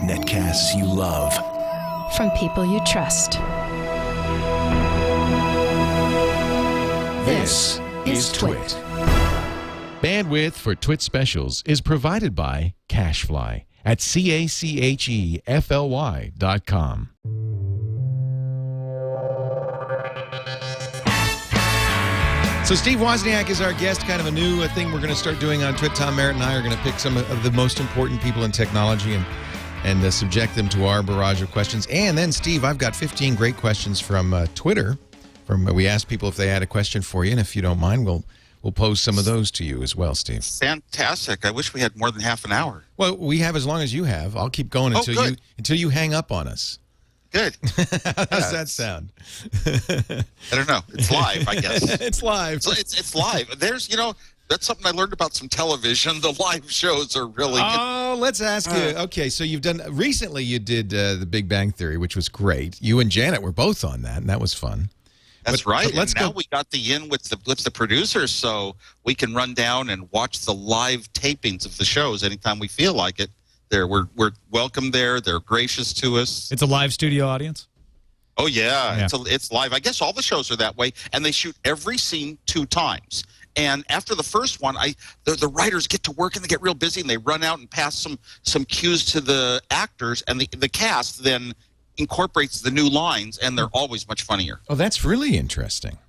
Netcasts you love. From people you trust. This is TWiT. Bandwidth for TWiT specials is provided by Cachefly at CACHEFLY.com. So Steve Wozniak is our guest, kind of a new thing we're going to start doing on TWiT. Tom Merritt and I are going to pick some of the most important people in technology and subject them to our barrage of questions. And then, Steve, I've got 15 great questions from Twitter. We asked people if they had a question for you, and if you don't mind, we'll pose some of those to you as well, Steve. Fantastic. I wish we had more than half an hour. Well, we have as long as you have. I'll keep going until you hang up on us. Good. How's that sound? I don't know. It's live, I guess. It's live. It's live. There's, that's something I learned about some television. The live shows are really good. Oh, let's ask you. Okay, so recently you did The Big Bang Theory, which was great. You and Janet were both on that, and that was fun. That's right. But now we got the in with the producers, so we can run down and watch the live tapings of the shows anytime we feel like it. We're welcome there. They're gracious to us. It's a live studio audience? Oh, yeah. It's live. I guess all the shows are that way, and they shoot every scene 2 times. And after the first one, the writers get to work, and they get real busy, and they run out and pass some cues to the actors, and the cast then incorporates the new lines, and they're always much funnier. Oh, that's really interesting.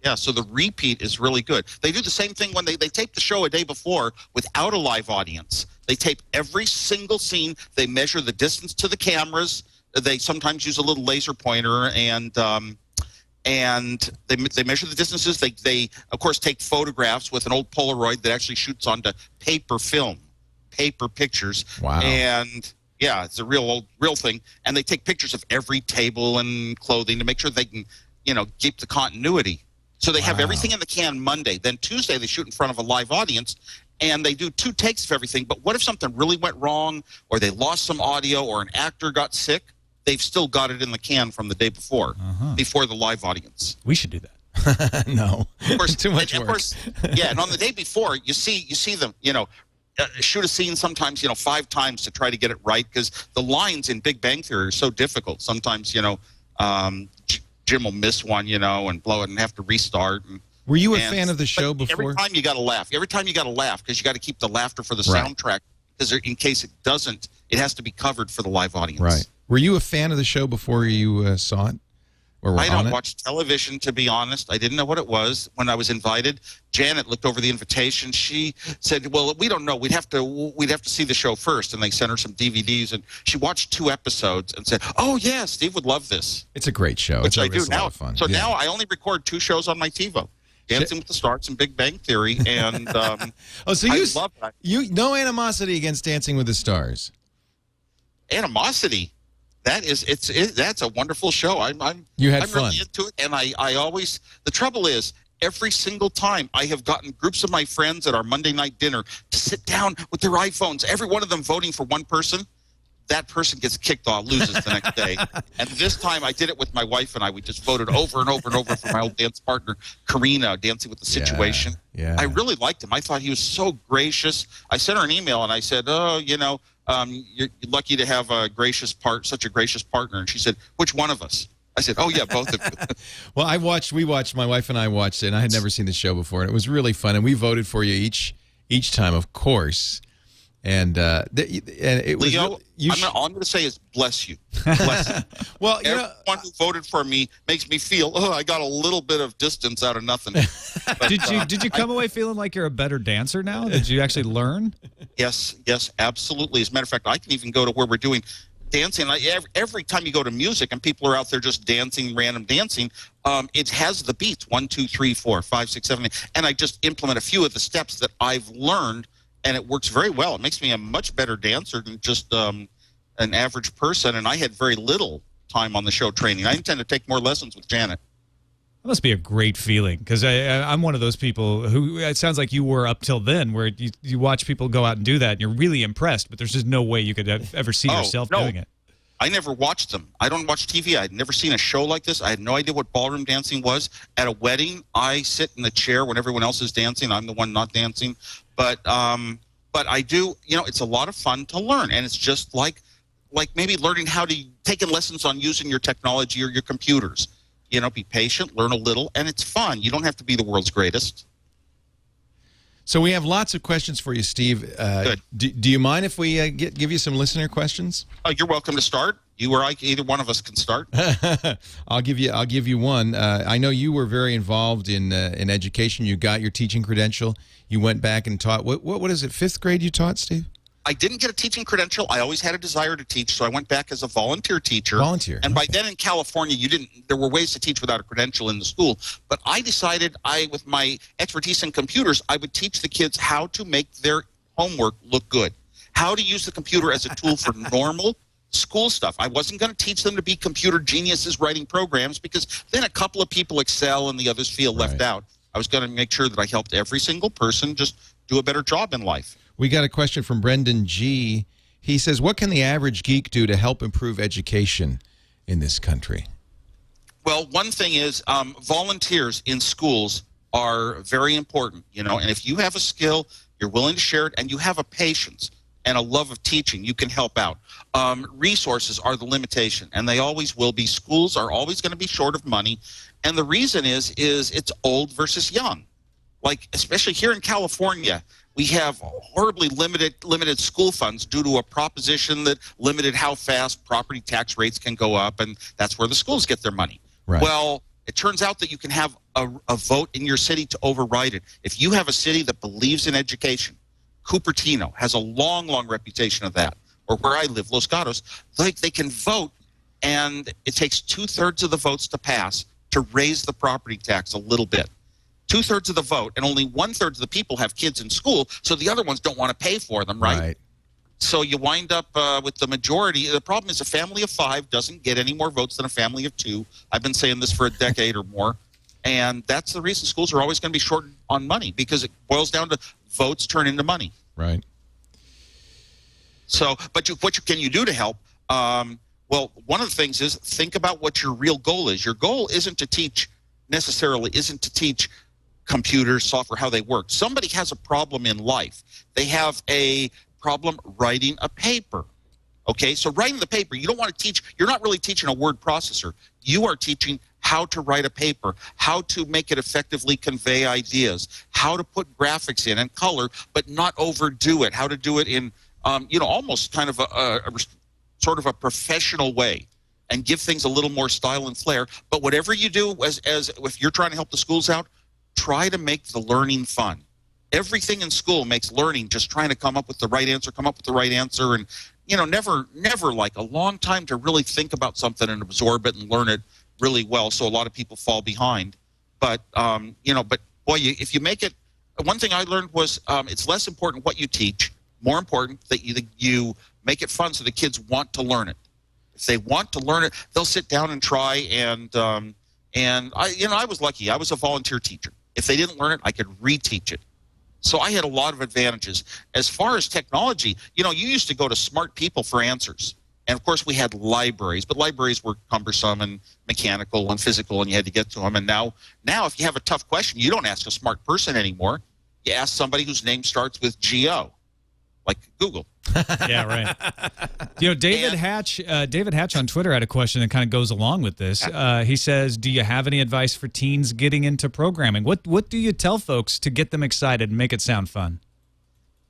Yeah, so the repeat is really good. They do the same thing when they tape the show a day before without a live audience. They tape every single scene. They measure the distance to the cameras. They sometimes use a little laser pointer, and they measure the distances. They of course take photographs with an old Polaroid that actually shoots onto paper film, paper pictures. Wow. And yeah, it's a real thing. And they take pictures of every table and clothing to make sure they can, keep the continuity. So they have everything in the can Monday. Then Tuesday they shoot in front of a live audience, and they do 2 takes of everything. But what if something really went wrong, or they lost some audio, or an actor got sick? They've still got it in the can from the day before, before the live audience. We should do that. No, of course, too much work. Of course, yeah. And on the day before, you see them, shoot a scene sometimes, 5 times to try to get it right, because the lines in Big Bang Theory are so difficult. Sometimes, Jim will miss one, and blow it and have to restart. Were you a fan of the show before? Every time you got to laugh. Every time you got to laugh, because you got to keep the laughter for the soundtrack. Because in case it doesn't, it has to be covered for the live audience. Right. Were you a fan of the show before you saw it? I don't watch television, to be honest. I didn't know what it was when I was invited. Janet looked over the invitation. She said, "Well, we don't know. We'd have to see the show first." And they sent her some DVDs, and she watched 2 episodes and said, "Oh yeah, Steve would love this." It's a great show. Which I do it's a now. lot of fun. So now I only record 2 shows on my TiVo: Dancing with the Stars and Big Bang Theory. And so I love that. You no animosity against Dancing with the Stars? Animosity. That's a wonderful show. I'm fun. really into it, and I always, the trouble is, every single time I have gotten groups of my friends at our Monday night dinner to sit down with their iPhones, every one of them voting for one person. That person gets kicked off, loses the next day. And this time I did it with my wife and I. We just voted over and over and over for my old dance partner, Karina, Dancing with the Situation. Yeah. I really liked him. I thought he was so gracious. I sent her an email and I said, you're lucky to have such a gracious partner. And she said, "Which one of us?" I said, "Oh yeah, both of you." Well, my wife and I watched it, and I had never seen the show before, and it was really fun. And we voted for you each time, of course. And it was. Leo, all I'm going to say is bless you. Bless you. Well, everyone who voted for me makes me feel, I got a little bit of distance out of nothing. But, did you come away feeling like you're a better dancer now? Did you actually learn? Yes, absolutely. As a matter of fact, I can even go to where we're doing dancing. Every time you go to music and people are out there just dancing, random dancing, it has the beats 1, 2, 3, 4, 5, 6, 7, 8, and I just implement a few of the steps that I've learned. And it works very well. It makes me a much better dancer than just an average person. And I had very little time on the show training. I intend to take more lessons with Janet. That must be a great feeling, because I'm one of those people who, it sounds like you were up till then, where you watch people go out and do that, and you're really impressed, but there's just no way you could ever see yourself doing it. I never watched them. I don't watch TV. I'd never seen a show like this. I had no idea what ballroom dancing was. At a wedding, I sit in the chair when everyone else is dancing. I'm the one not dancing. But But I do, it's a lot of fun to learn, and it's just like maybe learning how to taking lessons on using your technology or your computers. Be patient, learn a little, and it's fun. You don't have to be the world's greatest. So we have lots of questions for you, Steve. Good. Do you mind if we give you some listener questions? You're welcome to start. You or I, either one of us can start. I'll give you one. I know you were very involved in education. You got your teaching credential. You went back and taught. What is it? 5th grade you taught, Steve? I didn't get a teaching credential. I always had a desire to teach, so I went back as a volunteer teacher. Volunteer. And by then in California, there were ways to teach without a credential in the school. But I decided with my expertise in computers, I would teach the kids how to make their homework look good, how to use the computer as a tool for normal school stuff. I wasn't going to teach them to be computer geniuses writing programs, because then a couple of people excel and the others feel left out. I was going to make sure that I helped every single person just do a better job in life. We got a question from Brendan G. He says, what can the average geek do to help improve education in this country? Well, one thing is volunteers in schools are very important, and if you have a skill, you're willing to share it, and you have a patience and a love of teaching, you can help out. Resources are the limitation, and they always will be. Schools are always going to be short of money, and the reason is it's old versus young. Like, especially here in California, we have horribly limited school funds due to a proposition that limited how fast property tax rates can go up, and that's where the schools get their money. Right. Well, it turns out that you can have a vote in your city to override it. If you have a city that believes in education, Cupertino has a long, long reputation of that, or where I live, Los Gatos, they can vote, and it takes 2/3 of the votes to pass to raise the property tax a little bit. 2/3 of the vote, and only 1/3 of the people have kids in school, so the other ones don't want to pay for them, right? So you wind up with the majority. The problem is a family of 5 doesn't get any more votes than a family of 2. I've been saying this for a decade or more, and that's the reason schools are always going to be short on money, because it boils down to votes turn into money. Right. So, but what can you do to help? Well, one of the things is think about what your real goal is. Your goal isn't to teach computers, software, how they work. Somebody has a problem in life. They have a problem writing a paper. Okay, so writing the paper, you don't want to teach, you're not really teaching a word processor. You are teaching how to write a paper, how to make it effectively convey ideas, how to put graphics in and color, but not overdo it, how to do it in, almost kind of a sort of a professional way, and give things a little more style and flair. But whatever you do, as if you're trying to help the schools out, try to make the learning fun. Everything in school makes learning just trying to come up with the right answer, and never like a long time to really think about something and absorb it and learn it really well. So a lot of people fall behind. But boy, if you make it, one thing I learned was it's less important what you teach, more important that you make it fun so the kids want to learn it. If they want to learn it, they'll sit down and try. And I was lucky. I was a volunteer teacher. If they didn't learn it, I could reteach it. So I had a lot of advantages. As far as technology, you used to go to smart people for answers. And, of course, we had libraries. But libraries were cumbersome and mechanical and physical, and you had to get to them. And now if you have a tough question, you don't ask a smart person anymore. You ask somebody whose name starts with G-O, like Google. Yeah, right. David Hatch on Twitter had a question that kind of goes along with this. He says, do you have any advice for teens getting into programming? What do you tell folks to get them excited and make it sound fun?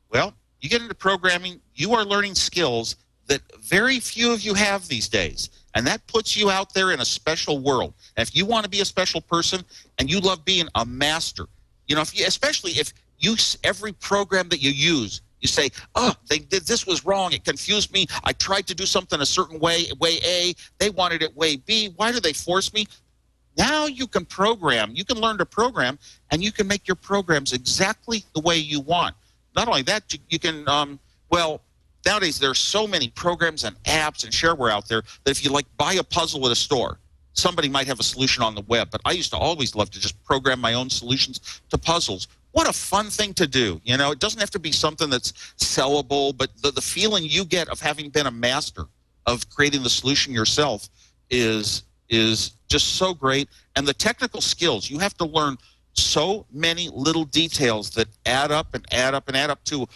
Well, you get into programming, you are learning skills that very few of you have these days. And that puts you out there in a special world. And if you want to be a special person and you love being a master, especially if every program that you use, you say, this was wrong. It confused me. I tried to do something a certain way A. They wanted it way B. Why do they force me? Now you can program. You can learn to program, and you can make your programs exactly the way you want. Not only that, you can, nowadays there are so many programs and apps and shareware out there that if you buy a puzzle at a store, somebody might have a solution on the web. But I used to always love to just program my own solutions to puzzles. What a fun thing to do. It doesn't have to be something that's sellable, but the feeling you get of having been a master of creating the solution yourself is just so great. And the technical skills, you have to learn so many little details that add up and add up and add up to,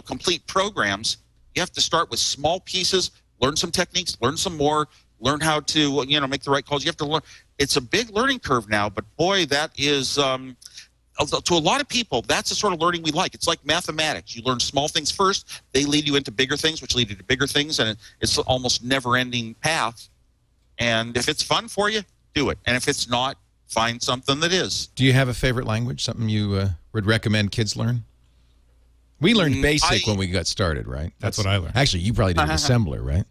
complete programs. You have to start with small pieces, learn some techniques, learn some more, learn how to, make the right calls. You have to learn. It's a big learning curve now, but boy, that is, to a lot of people, that's the sort of learning we like. It's like mathematics. You learn small things first, they lead you into bigger things, which lead you to bigger things, and it's almost never-ending path. And if it's fun for you, do it. And if it's not, find something that is. Do you have a favorite language, something you would recommend kids learn? We learned BASIC when we got started, right? That's what I learned. Actually, you probably did assembler, right?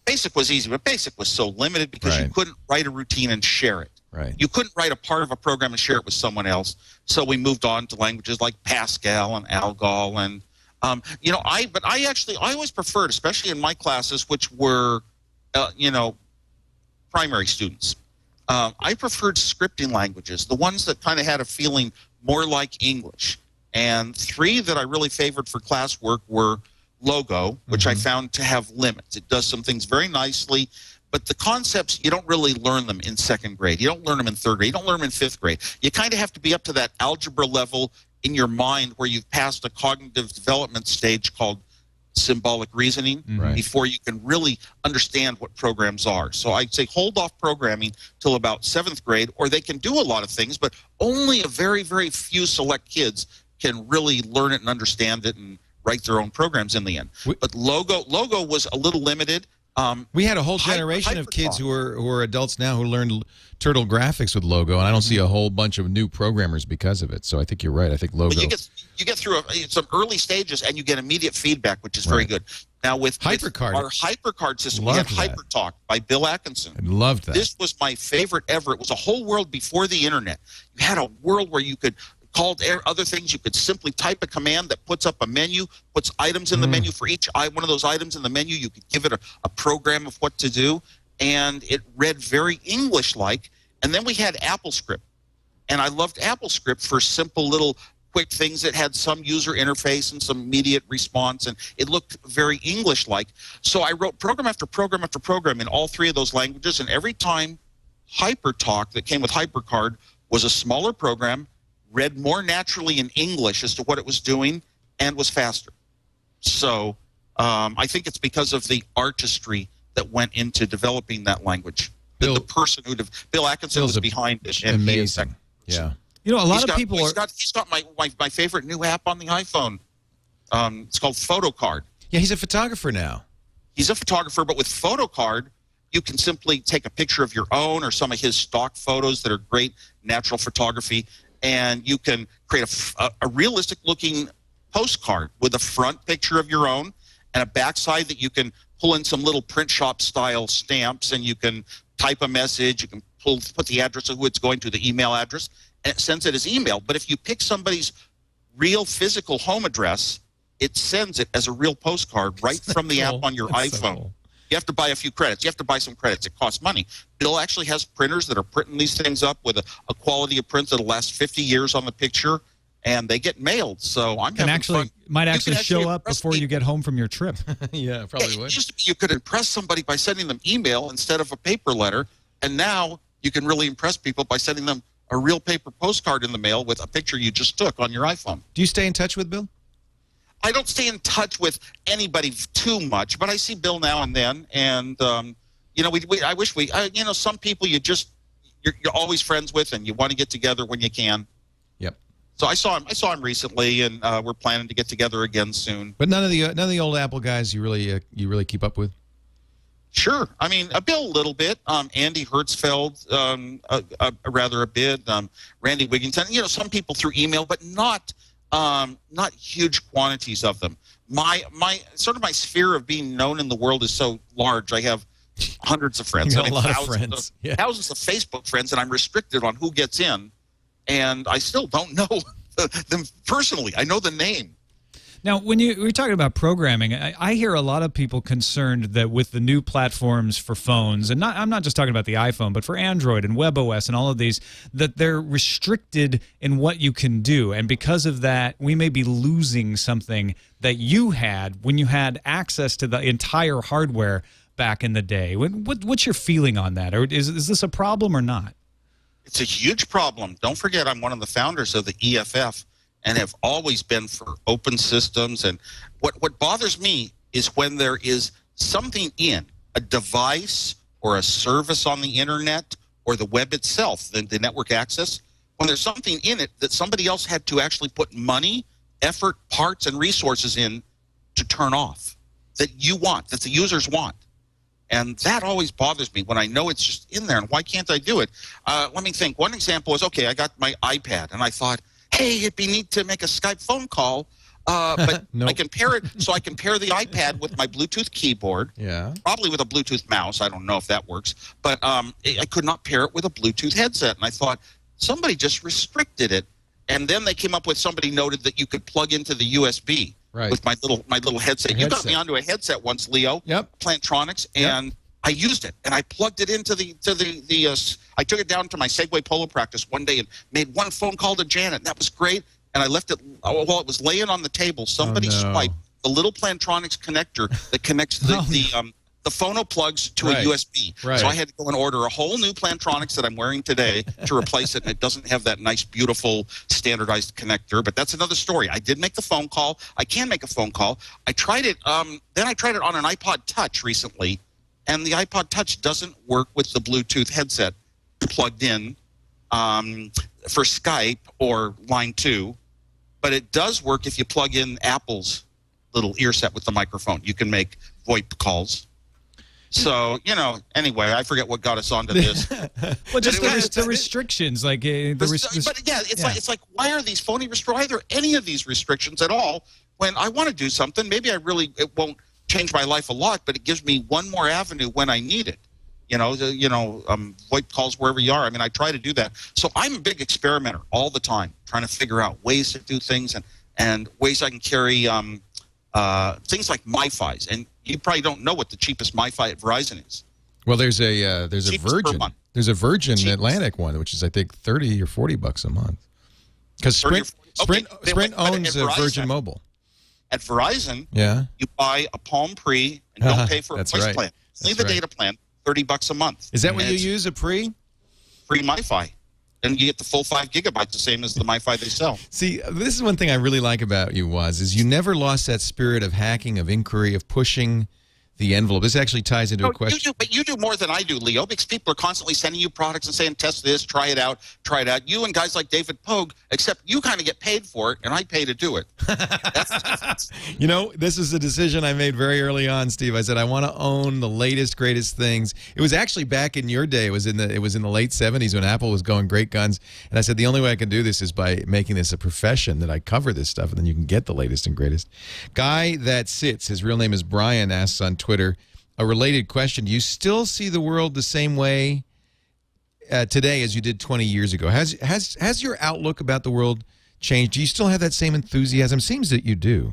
BASIC was easy, but BASIC was so limited because you couldn't write a routine and share it. Right. You couldn't write a part of a program and share it with someone else. So we moved on to languages like Pascal and Algol, and I always preferred, especially in my classes, which were, primary students. I preferred scripting languages, the ones that kind of had a feeling more like English. And 3 that I really favored for classwork were Logo, which I found to have limits. It does some things very nicely, but the concepts, you don't really learn them in 2nd grade. You don't learn them in 3rd grade. You don't learn them in 5th grade. You kind of have to be up to that algebra level in your mind where you've passed a cognitive development stage called symbolic reasoning before you can really understand what programs are. So I'd say hold off programming till about 7th grade, or they can do a lot of things, but only a very, very few select kids can really learn it and understand it and write their own programs in the end. But Logo was a little limited. We had a whole generation of kids who are adults now who learned Turtle graphics with Logo, and I don't see a whole bunch of new programmers because of it. So I think you're right. I think Logo. But you get through some early stages, and you get immediate feedback, which is very good. Now with HyperCard, our HyperCard system, we had HyperTalk by Bill Atkinson. I loved that. This was my favorite ever. It was a whole world before the internet. You had a world where you could call other things. You could simply type a command that puts up a menu, puts items in the menu for each one of those items in the menu. You could give it a program of what to do, and it read very English-like. And then we had AppleScript, and I loved AppleScript for simple little quick things that had some user interface and some immediate response, and it looked very English-like. So I wrote program after program after program in all 3 of those languages, and every time HyperTalk that came with HyperCard was a smaller program, read more naturally in English as to what it was doing, and was faster. So I think it's because of the artistry that went into developing that language. The person Bill Atkinson was behind it. And amazing. Yeah. A lot of people he's got my favorite new app on the iPhone. It's called PhotoCard. Yeah, he's a photographer now. He's a photographer, but with PhotoCard, you can simply take a picture of your own or some of his stock photos that are great natural photography, and you can create a realistic-looking postcard with a front picture of your own and a backside that you can pull in some little print shop-style stamps, and you can type a message. You can put the address of who it's going to, the email address, and it sends it as email. But if you pick somebody's real physical home address, it sends it as a real postcard right from the app on your iPhone. So cool. You have to buy a few credits. You have to buy some credits. It costs money. Bill actually has printers that are printing these things up with a quality of print that'll last 50 years on the picture, and they get mailed. So I'm having fun. Might actually show up before you get home from your trip. Yeah, probably would. You could impress somebody by sending them email instead of a paper letter, and now you can really impress people by sending them a real paper postcard in the mail with a picture you just took on your iPhone. Do you stay in touch with Bill? I don't stay in touch with anybody too much, but I see Bill now and then, and I wish some people you're always friends with, and you want to get together when you can. Yep. So I saw him recently, and we're planning to get together again soon. But none of the old Apple guys you really keep up with. Sure. I mean, Bill a little bit. Andy Hertzfeld, rather a bit. Randy Wigginton. Some people through email, but not huge quantities of them. My sphere of being known in the world is so large. I have hundreds of friends. You got a lot of friends. Thousands of Facebook friends, and I'm restricted on who gets in. And I still don't know them personally. I know the name. Now, when we're talking about programming, I hear a lot of people concerned that with the new platforms for phones, and I'm not just talking about the iPhone, but for Android and WebOS and all of these, that they're restricted in what you can do. And because of that, we may be losing something that you had when you had access to the entire hardware back in the day. What's your feeling on that? Or is this a problem or not? It's a huge problem. Don't forget, I'm one of the founders of the EFF and have always been for open systems. And what bothers me is when there is something in a device or a service on the internet or the web itself, the network access, when there's something in it that somebody else had to actually put money, effort, parts, and resources in to turn off, that you want, that the users want. And that always bothers me when I know it's just in there. And why can't I do it? Let me think. One example is, okay, I got my iPad, and I thought, hey, it'd be neat to make a Skype phone call. But Nope. I can pair it, so I can pair the iPad with my Bluetooth keyboard, probably with a Bluetooth mouse. I don't know if that works. But I could not pair it with a Bluetooth headset. And I thought, somebody just restricted it. And then they came up with, somebody noted that you could plug into the USB. Right. With my little headset. You got me onto a headset once, Leo. Yep. Plantronics, and I used it, and I plugged it into the I took it down to my Segway polo practice one day and made one phone call to Janet, and that was great. And I left it while it was laying on the table. Somebody swiped the little Plantronics connector that connects the phono plugs to a USB. Right. So I had to go and order a whole new Plantronics that I'm wearing today to replace it, and it doesn't have that nice, beautiful, standardized connector. But that's another story. I did make the phone call. I can make a phone call. I tried it. Then I tried it on an iPod Touch recently, and the iPod Touch doesn't work with the Bluetooth headset plugged in for Skype or Line 2. But it does work if you plug in Apple's little ear set with the microphone. You can make VoIP calls. So, anyway, I forget what got us onto this. Well, just the restrictions, like it's like, why are these phony restrictions? Why are there any of these restrictions at all? When I want to do something, maybe it won't change my life a lot, but it gives me one more avenue when I need it. VoIP calls wherever you are. I mean, I try to do that. So I'm a big experimenter all the time, trying to figure out ways to do things and ways I can carry things like MiFis. And you probably don't know what the cheapest MiFi at Verizon is. Well, there's a Virgin. There's a Virgin Atlantic one, which is I think $30 or $40 a month. Because Sprint owns Virgin Mobile. At Verizon, you buy a Palm Pre and don't pay for a voice plan. Leave the data plan, $30 a month. Is that what you use, a free MiFi? And you get the full 5 gigabytes, the same as the MiFi they sell. See, this is one thing I really like about you, is you never lost that spirit of hacking, of inquiry, of pushing the envelope. This actually ties into a question. But you do more than I do, Leo, because people are constantly sending you products and saying, test this, try it out. You and guys like David Pogue, except you kind of get paid for it, and I pay to do it. That's the difference. This is a decision I made very early on, Steve. I said, I want to own the latest, greatest things. It was actually back in your day. It was in the late 70s when Apple was going great guns. And I said, the only way I can do this is by making this a profession, that I cover this stuff, and then you can get the latest and greatest. Guy That Sits, his real name is Brian, asks on Twitter, a related question. Do you still see the world the same way today as you did 20 years ago? Has your outlook about the world changed? Do you still have that same enthusiasm? Seems that you do.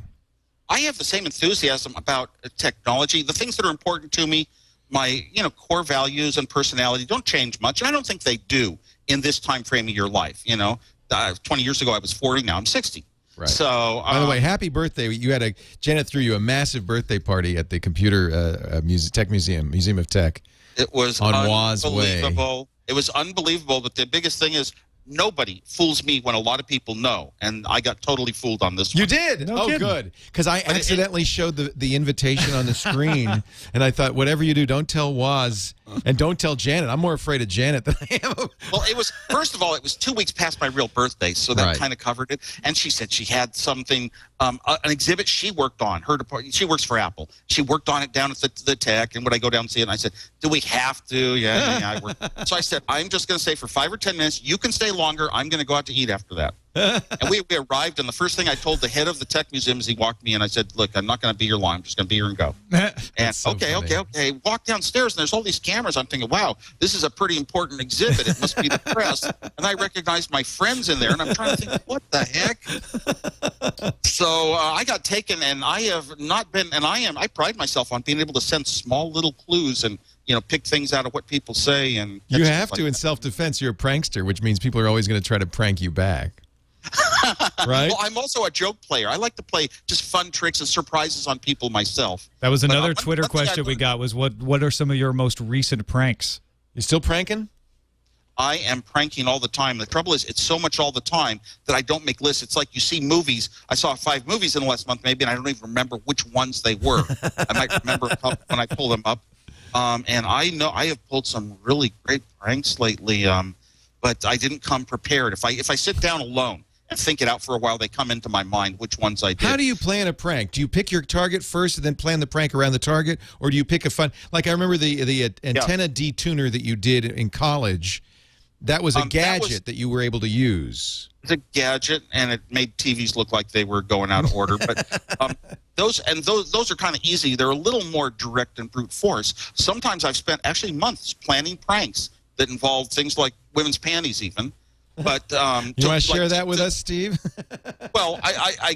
I have the same enthusiasm about technology. The things that are important to me, my core values and personality, don't change much. And I don't think they do in this time frame of your life. 20 years ago I was 40. Now I'm 60. Right. So, by the way, happy birthday! Janet threw you a massive birthday party at the Computer Tech Museum of Tech. It was on Woz Way. It was unbelievable. But the biggest thing is, nobody fools me when a lot of people know, and I got totally fooled on this one. You did? No kidding. Good. Because I accidentally showed the invitation on the screen, and I thought, whatever you do, don't tell Woz, and don't tell Janet. I'm more afraid of Janet than I am. Well, first of all, it was 2 weeks past my real birthday, so that kind of covered it. And she said she had something, an exhibit she worked on. Her department, she works for Apple. She worked on it down at the tech, and would I go down and see it? And I said, do we have to? Yeah, I work. So I said, I'm just going to stay for 5 or 10 minutes. You can stay longer. I'm going to go out to eat after that. And we arrived, and the first thing I told the head of the tech museum as he walked me in, I said, look, I'm not going to be here long. I'm just going to be here and go. And so okay. Walk downstairs, and there's all these cameras. I'm thinking, wow, this is a pretty important exhibit. It must be the press. And I recognized my friends in there, and I'm trying to think, what the heck? So I got taken, and I have not been, and I pride myself on being able to sense small little clues and pick things out of what people say. And you have to in self-defense. You're a prankster, which means people are always going to try to prank you back. Right? Well, I'm also a joke player. I like to play just fun tricks and surprises on people myself. That was another Twitter question we got, was what are some of your most recent pranks? You still pranking? I am pranking all the time. The trouble is, it's so much all the time that I don't make lists. It's like you see movies. I saw 5 movies in the last month, maybe, and I don't even remember which ones they were. I might remember a couple when I pull them up. And I know I have pulled some really great pranks lately, but I didn't come prepared. If I sit down alone and think it out for a while, they come into my mind which ones I did. How do you plan a prank? Do you pick your target first and then plan the prank around the target, or do you pick a fun? Like I remember the antenna detuner that you did in college. That was a gadget that you were able to use. It's a gadget, and it made TVs look like they were going out of order. But those are kind of easy. They're a little more direct and brute force. Sometimes I've spent actually months planning pranks that involve things like women's panties, even. But you want to share that with us, Steve? Well, I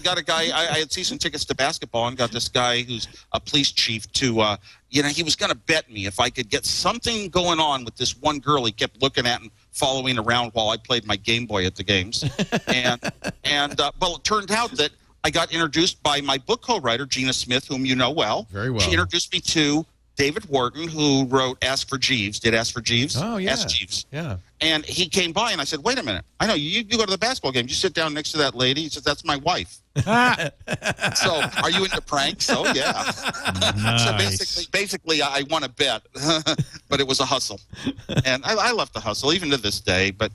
got a guy. I had season tickets to basketball and got this guy who's a police chief to, he was going to bet me if I could get something going on with this one girl he kept looking at and following around while I played my Game Boy at the games. Well, it turned out that I got introduced by my book co-writer, Gina Smith, whom you know well. Very well. She introduced me to David Wharton, who wrote Ask for Jeeves. Did Ask for Jeeves? Oh, yeah. Ask Jeeves. Yeah. And he came by, and I said, wait a minute. I know, you go to the basketball game. You sit down next to that lady. He says, that's my wife. So, are you into pranks? Oh, yeah. Nice. So basically, I won a bet, but it was a hustle. And I love the hustle, even to this day. But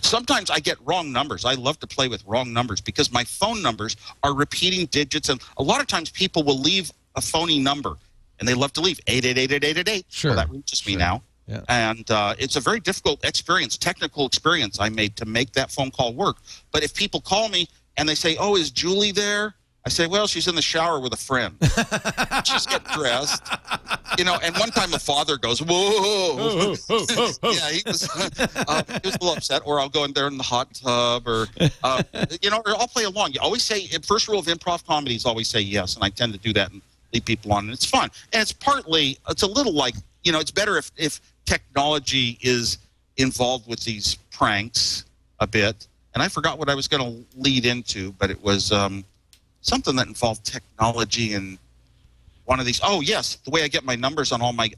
sometimes I get wrong numbers. I love to play with wrong numbers because my phone numbers are repeating digits. And a lot of times people will leave a phony number, and they love to leave 888-8888. Sure. Well, that reaches me now. Yeah. And it's a very difficult experience, technical experience I made to make that phone call work. But if people call me and they say, oh, is Julie there? I say, well, she's in the shower with a friend. She's getting dressed. And one time the father goes, whoa. Yeah, he was a little upset. Or I'll go in there in the hot tub or I'll play along. You always say, first rule of improv comedy is always say yes. And I tend to do that and lead people on. And it's fun. And it's a little like, it's better if technology is involved with these pranks a bit. And I forgot what I was going to lead into, but it was something that involved technology and one of these. Oh, yes, the way I get my numbers on all my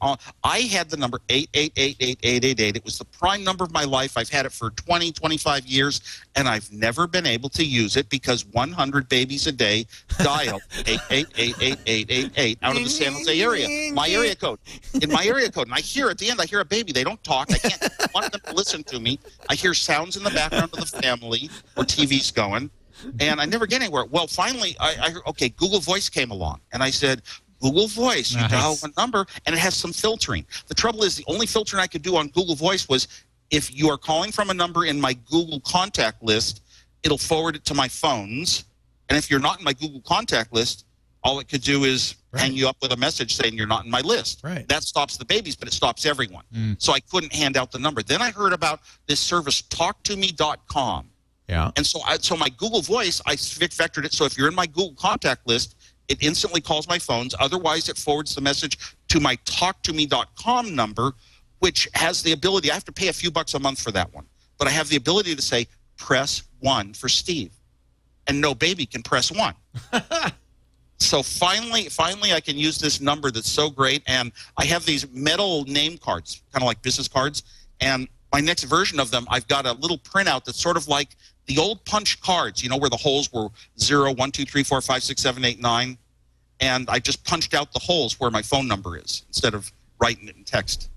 I had the number 8888888. It was the prime number of my life. I've had it for 20, 25 years, and I've never been able to use it because 100 babies a day dial 8888888 out of the San Jose area. My area code. In my area code. And I hear at the end, I hear a baby. They don't talk. I can't want them to listen to me. I hear sounds in the background of the family or TV's going, and I never get anywhere. Well, finally, I heard, okay, Google Voice came along, and I said, Google Voice, you dial a number, and it has some filtering. The trouble is the only filtering I could do on Google Voice was if you are calling from a number in my Google contact list, it'll forward it to my phones. And if you're not in my Google contact list, all it could do is hang you up with a message saying you're not in my list. Right. That stops the babies, but it stops everyone. So I couldn't hand out the number. Then I heard about this service, talktome.com. Yeah. And so my Google Voice, I vectored it. So if you're in my Google contact list, it instantly calls my phones. Otherwise, it forwards the message to my talktome.com number, which has the ability, I have to pay a few bucks a month for that one, but I have the ability to say, press 1 for Steve. And no baby can press 1. So finally, I can use this number that's so great. And I have these metal name cards, kind of like business cards. And my next version of them, I've got a little printout that's sort of like the old punch cards, where the holes were 0, 1, 2, 3, 4, 5, 6, 7, 8, 9. And I just punched out the holes where my phone number is instead of writing it in text.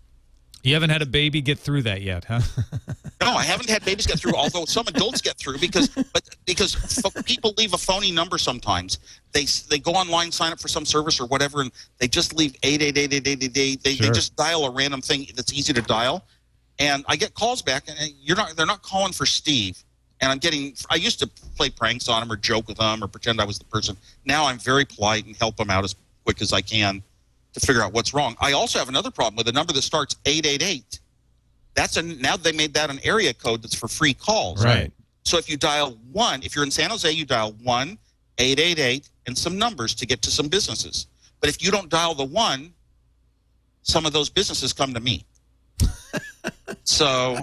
You haven't had a baby get through that yet, huh? No, I haven't had babies get through, although some adults get through because people leave a phony number sometimes. They go online, sign up for some service or whatever, and they just leave 8888888. They just dial a random thing that's easy to dial. And I get calls back, and they're not calling for Steve. And I used to play pranks on them or joke with them or pretend I was the person. Now I'm very polite and help them out as quick as I can to figure out what's wrong. I also have another problem with a number that starts 888. Now they made that an area code that's for free calls. Right. So if you dial 1, if you're in San Jose, you dial 1-888 and some numbers to get to some businesses. But if you don't dial the 1, some of those businesses come to me. So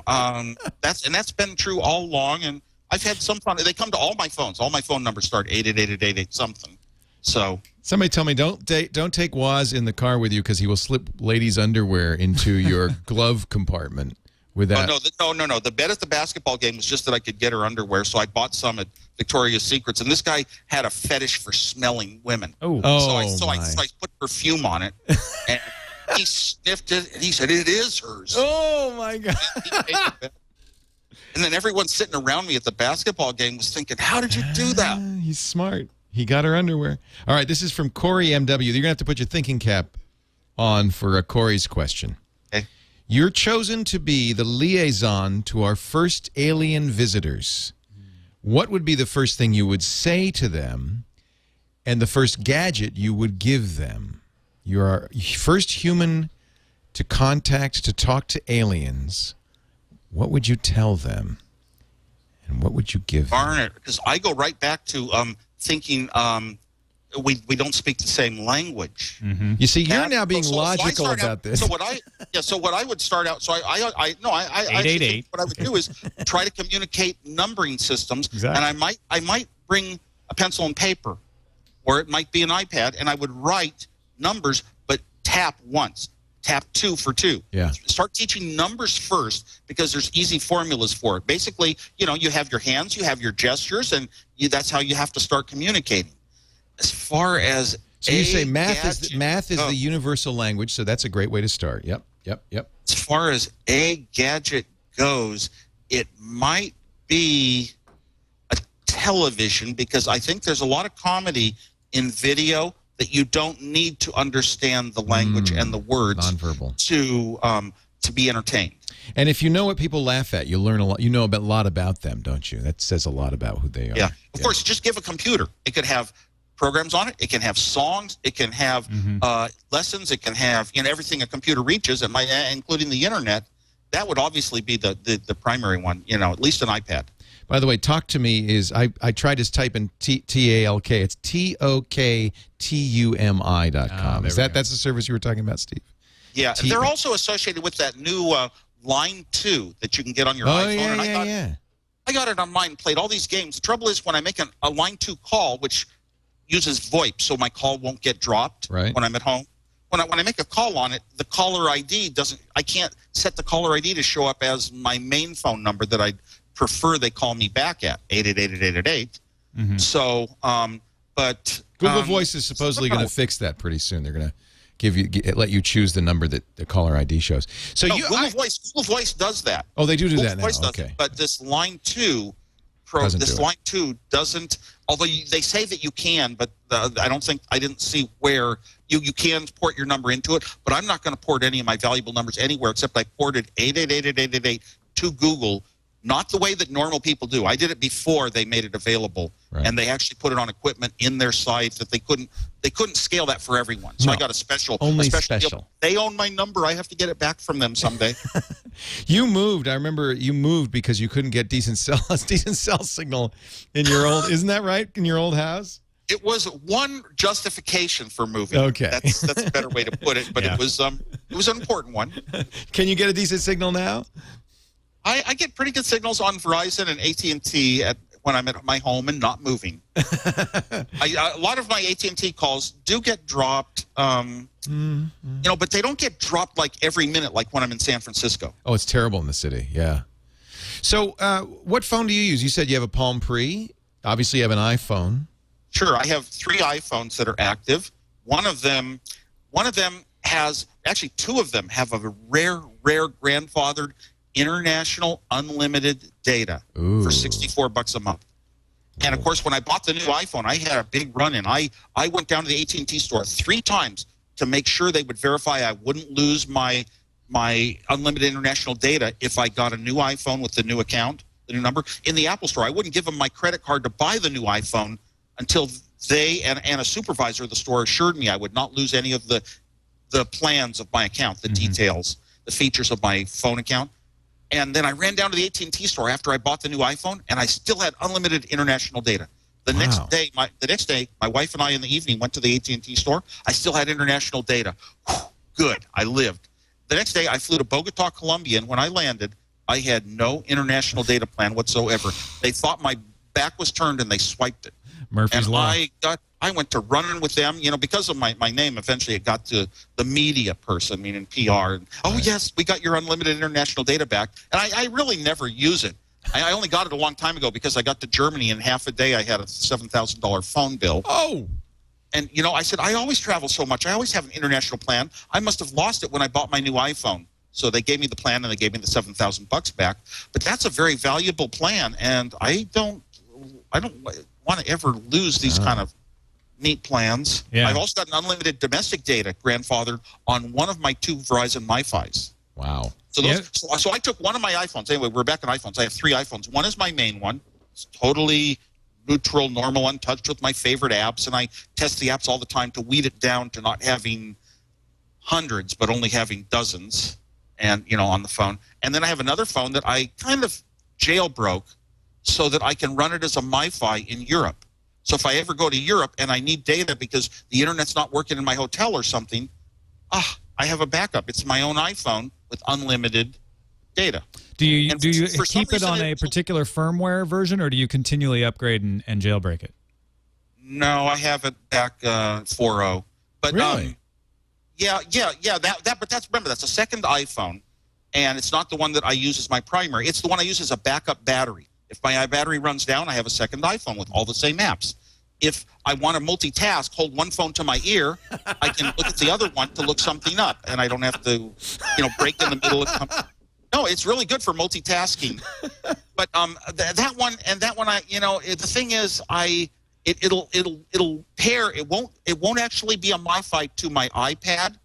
that's been true all along, and I've had some fun. They come to all my phones. All my phone numbers start 88888 something. So somebody tell me don't take Woz in the car with you because he will slip ladies' underwear into your glove compartment with that. No. The bet at the basketball game was just that I could get her underwear, so I bought some at Victoria's Secrets. And this guy had a fetish for smelling women. So I put perfume on it, and he sniffed it, and he said, "It is hers." Oh, my God. And then everyone sitting around me at the basketball game was thinking, how did you do that? He's smart. He got her underwear. All right, this is from Corey MW. You're going to have to put your thinking cap on for Corey's question. Okay. You're chosen to be the liaison to our first alien visitors. What would be the first thing you would say to them and the first gadget you would give them? You're our first human to contact, to talk to aliens. What would you tell them? And what would you give them? Darn it, because I go right back to thinking we don't speak the same language. Mm-hmm. You see, you're now being logical about this. So what I would start out. So I 888. What I would do is try to communicate numbering systems, Exactly. and I might bring a pencil and paper, or it might be an iPad, and I would write numbers, but tap once. Tap 2 for 2. Yeah. Start teaching numbers first, because there's easy formulas for it. Basically, you have your hands, you have your gestures, and that's how you have to start communicating. As far as so you say math gadget, is the universal language, so that's a great way to start. Yep. As far as a gadget goes, it might be a television, because I think there's a lot of comedy in video that you don't need to understand the language and the words nonverbal to be entertained. And if you know what people laugh at, you learn a lot. You know a lot about them, don't you? That says a lot about who they are. Yeah. Of course, just give a computer. It could have programs on it. It can have songs. It can have lessons. It can have everything a computer reaches, including the internet. That would obviously be the primary one. At least an iPad. By the way, Talk to Me is, I tried to type in TALK. It's TOKTUMI.com. That's the service you were talking about, Steve? Yeah, they're also associated with that new Line 2 that you can get on your iPhone. I got it on mine, played all these games. The trouble is when I make a Line 2 call, which uses VoIP, so my call won't get dropped when I'm at home. When I make a call on it, the caller ID I can't set the caller ID to show up as my main phone number that I prefer they call me back at 888-8888. So, but Google Voice is supposedly going to fix that pretty soon. They're going to let you choose the number that the caller ID shows. So Google Voice does that. Oh, they do that now. Okay. But this Line 2 Line 2 doesn't. Although they say that you can, but I didn't see where you can port your number into it. But I'm not going to port any of my valuable numbers anywhere except I ported 888-8888 to Google. Not the way that normal people do. I did it before they made it available, and they actually put it on equipment in their site that they couldn't scale that for everyone. So I got a special deal. They own my number. I have to get it back from them someday. You moved. I remember you moved because you couldn't get decent cell signal in your old. Isn't that right? In your old house. It was one justification for moving. Okay, that's a better way to put it. But it was an important one. Can you get a decent signal now? I get pretty good signals on Verizon and AT&T when I'm at my home and not moving. A lot of my AT&T calls do get dropped, but they don't get dropped like every minute like when I'm in San Francisco. Oh, it's terrible in the city, yeah. So what phone do you use? You said you have a Palm Pre. Obviously, you have an iPhone. Sure, I have 3 iPhones that are active. One of them has, actually 2 of them have a rare grandfathered international unlimited data for $64 a month. And of course, when I bought the new iPhone, I had a big run-in. I went down to the AT&T store 3 times to make sure they would verify I wouldn't lose my unlimited international data if I got a new iPhone with the new account, the new number. In the Apple store, I wouldn't give them my credit card to buy the new iPhone until they and a supervisor of the store assured me I would not lose any of the plans of my account, the details, the features of my phone account. And then I ran down to the AT&T store after I bought the new iPhone, and I still had unlimited international data. The next day, my wife and I in the evening went to the AT&T store. I still had international data. Good, I lived. The next day, I flew to Bogota, Colombia, and when I landed, I had no international data plan whatsoever. They thought my back was turned, and they swiped it. Murphy's and Law. I went to running with them, because of my name. Eventually, it got to the media person, meaning PR. And, yes, we got your unlimited international data back. And I really never use it. I only got it a long time ago because I got to Germany in half a day. I had a $7,000 phone bill. Oh. And, I said, I always travel so much. I always have an international plan. I must have lost it when I bought my new iPhone. So they gave me the plan and they gave me the $7,000 back. But that's a very valuable plan, and I don't want to ever lose these kind of neat plans. Yeah. I've also got an unlimited domestic data grandfathered on one of my 2 Verizon MiFis. Wow. So so I took one of my iPhones. Anyway, we're back on iPhones. I have 3 iPhones. One is my main one. It's totally neutral, normal, untouched with my favorite apps, and I test the apps all the time to weed it down to not having hundreds, but only having dozens, and on the phone. And then I have another phone that I kind of jailbroke so that I can run it as a MiFi in Europe. So if I ever go to Europe and I need data because the internet's not working in my hotel or something, I have a backup. It's my own iPhone with unlimited data. Do you keep it on a particular firmware version, or do you continually upgrade and jailbreak it? No, I have it back 4.0. But really? But that's a second iPhone, and it's not the one that I use as my primary. It's the one I use as a backup battery. If my battery runs down, I have a second iPhone with all the same apps. If I want to multitask, hold one phone to my ear, I can look at the other one to look something up, and I don't have to, break in the middle of. No, it's really good for multitasking. But that one, the thing is, it'll pair. It won't actually be a MiFi to my iPad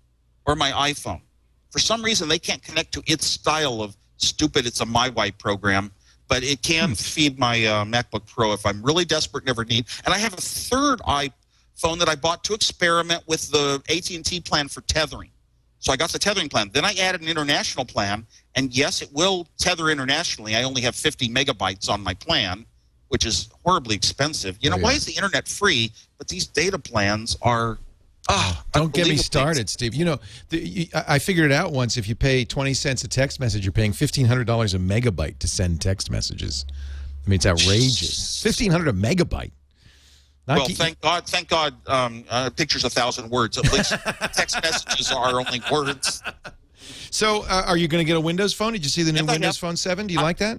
or my iPhone. For some reason, they can't connect to its style of stupid. It's a MyWi program. But it can feed my MacBook Pro if I'm really desperate and ever need. And I have a third iPhone that I bought to experiment with the AT&T plan for tethering. So I got the tethering plan. Then I added an international plan. And yes, it will tether internationally. I only have 50 megabytes on my plan, which is horribly expensive. Why is the internet free, but these data plans are... don't get me started, Steve. I figured it out once. If you pay 20 cents a text message, you're paying $1,500 a megabyte to send text messages. I mean, it's outrageous. $1,500 a megabyte. Thank God. Picture's 1,000 words. At least text messages are only words. So, are you going to get a Windows phone? Did you see the new Windows Phone 7? Do you like that?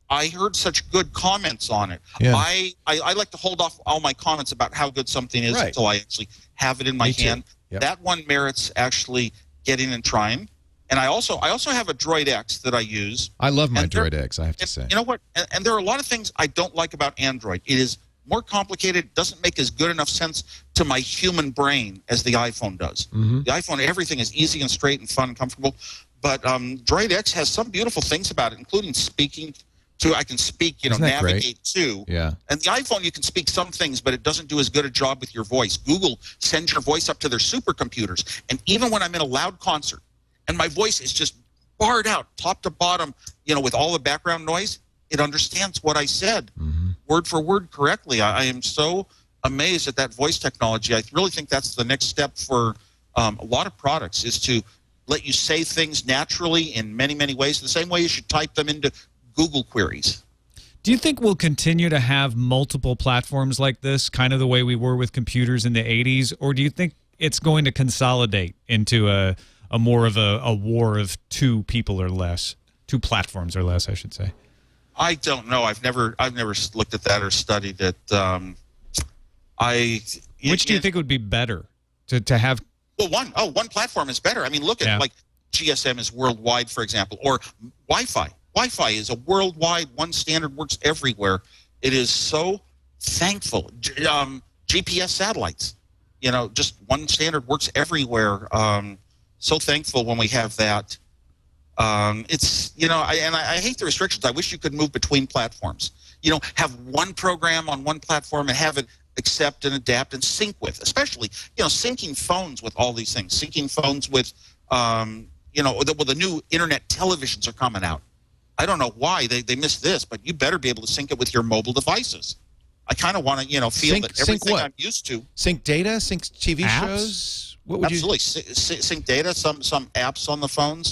I heard such good comments on it. Yeah. I like to hold off all my comments about how good something is until I actually have it in my hand. Yep. That one merits actually getting and trying. And I also have a Droid X that I use. I love my Droid X, I have to say. You know what? And there are a lot of things I don't like about Android. It is more complicated, doesn't make as good enough sense to my human brain as the iPhone does. Mm-hmm. The iPhone, everything is easy and straight and fun and comfortable. But Droid X has some beautiful things about it, including speaking to, I can speak, navigate to. Yeah. And the iPhone, you can speak some things, but it doesn't do as good a job with your voice. Google sends your voice up to their supercomputers. And even when I'm in a loud concert and my voice is just barred out, top to bottom, with all the background noise, it understands what I said, word for word correctly. I am so amazed at that voice technology. I really think that's the next step for a lot of products, is to let you say things naturally in many, many ways, the same way you should type them into Google queries. Do you think we'll continue to have multiple platforms like this, kind of the way we were with computers in the 80s, or do you think it's going to consolidate into a more of a war of two people or less, two platforms or less, I should say? I don't know. I've never looked at that or studied it. Which do you think would be better to have? Well, one platform is better. I mean, look at like GSM is worldwide, for example, or Wi-Fi. Wi-Fi is a worldwide, one standard, works everywhere. It is so thankful. GPS satellites, just one standard works everywhere. So thankful when we have that. It's, I hate the restrictions. I wish you could move between platforms. Have one program on one platform and have it accept and adapt and sync with, especially, syncing phones with all these things, syncing phones with, the new internet televisions are coming out. I don't know why they missed this, but you better be able to sync it with your mobile devices. I kind of want to, feel that everything I'm used to. Sync data, sync TV shows. What would Absolutely, sync data. Some apps on the phone.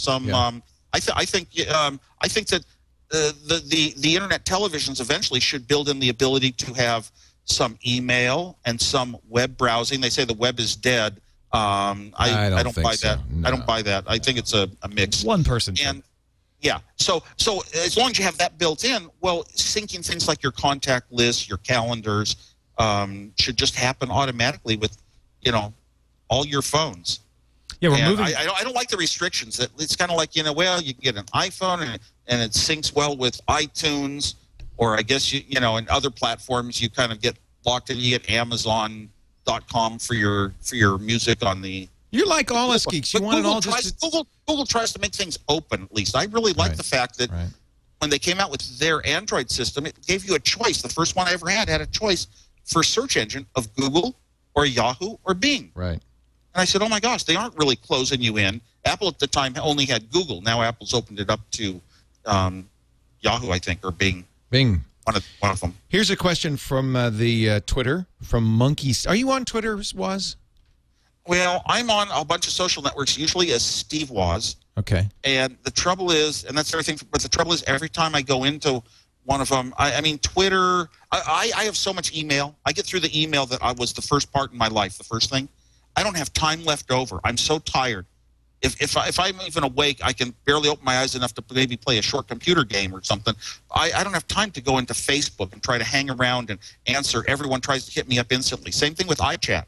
I think that the internet televisions eventually should build in the ability to have some email, and some web browsing. They say the web is dead. I don't think buy so. that. No. I don't buy that. I think it's a mix. One person. And yeah, so as long as you have that built in, well, syncing things like your contact list, your calendars, should just happen automatically with, all your phones. Yeah, we're And moving. I don't like the restrictions. That it's kind of like, well, you can get an iPhone and it syncs well with iTunes, or I guess in other platforms you kind of get locked in. You get Amazon.com for your music on the. You're like all us geeks. You But want it all Google tries to make things open, at least. I really like the fact that when they came out with their Android system, it gave you a choice. The first one I ever had a choice for search engine of Google or Yahoo or Bing. Right. And I said, oh, my gosh, they aren't really closing you in. Apple at the time only had Google. Now Apple's opened it up to Yahoo, I think, or Bing. Bing. One of them. Here's a question from the Twitter, from Monkeys. Are you on Twitter, Woz? Well, I'm on a bunch of social networks, usually as Steve Woz. Okay. And the trouble is, and that's everything, but the trouble is every time I go into one of them, I mean, Twitter, I have so much email. I get through the email that was the first part in my life, the first thing. I don't have time left over. I'm so tired. If I'm even awake, I can barely open my eyes enough to maybe play a short computer game or something. I don't have time to go into Facebook and try to hang around and answer. Everyone tries to hit me up instantly. Same thing with iChat.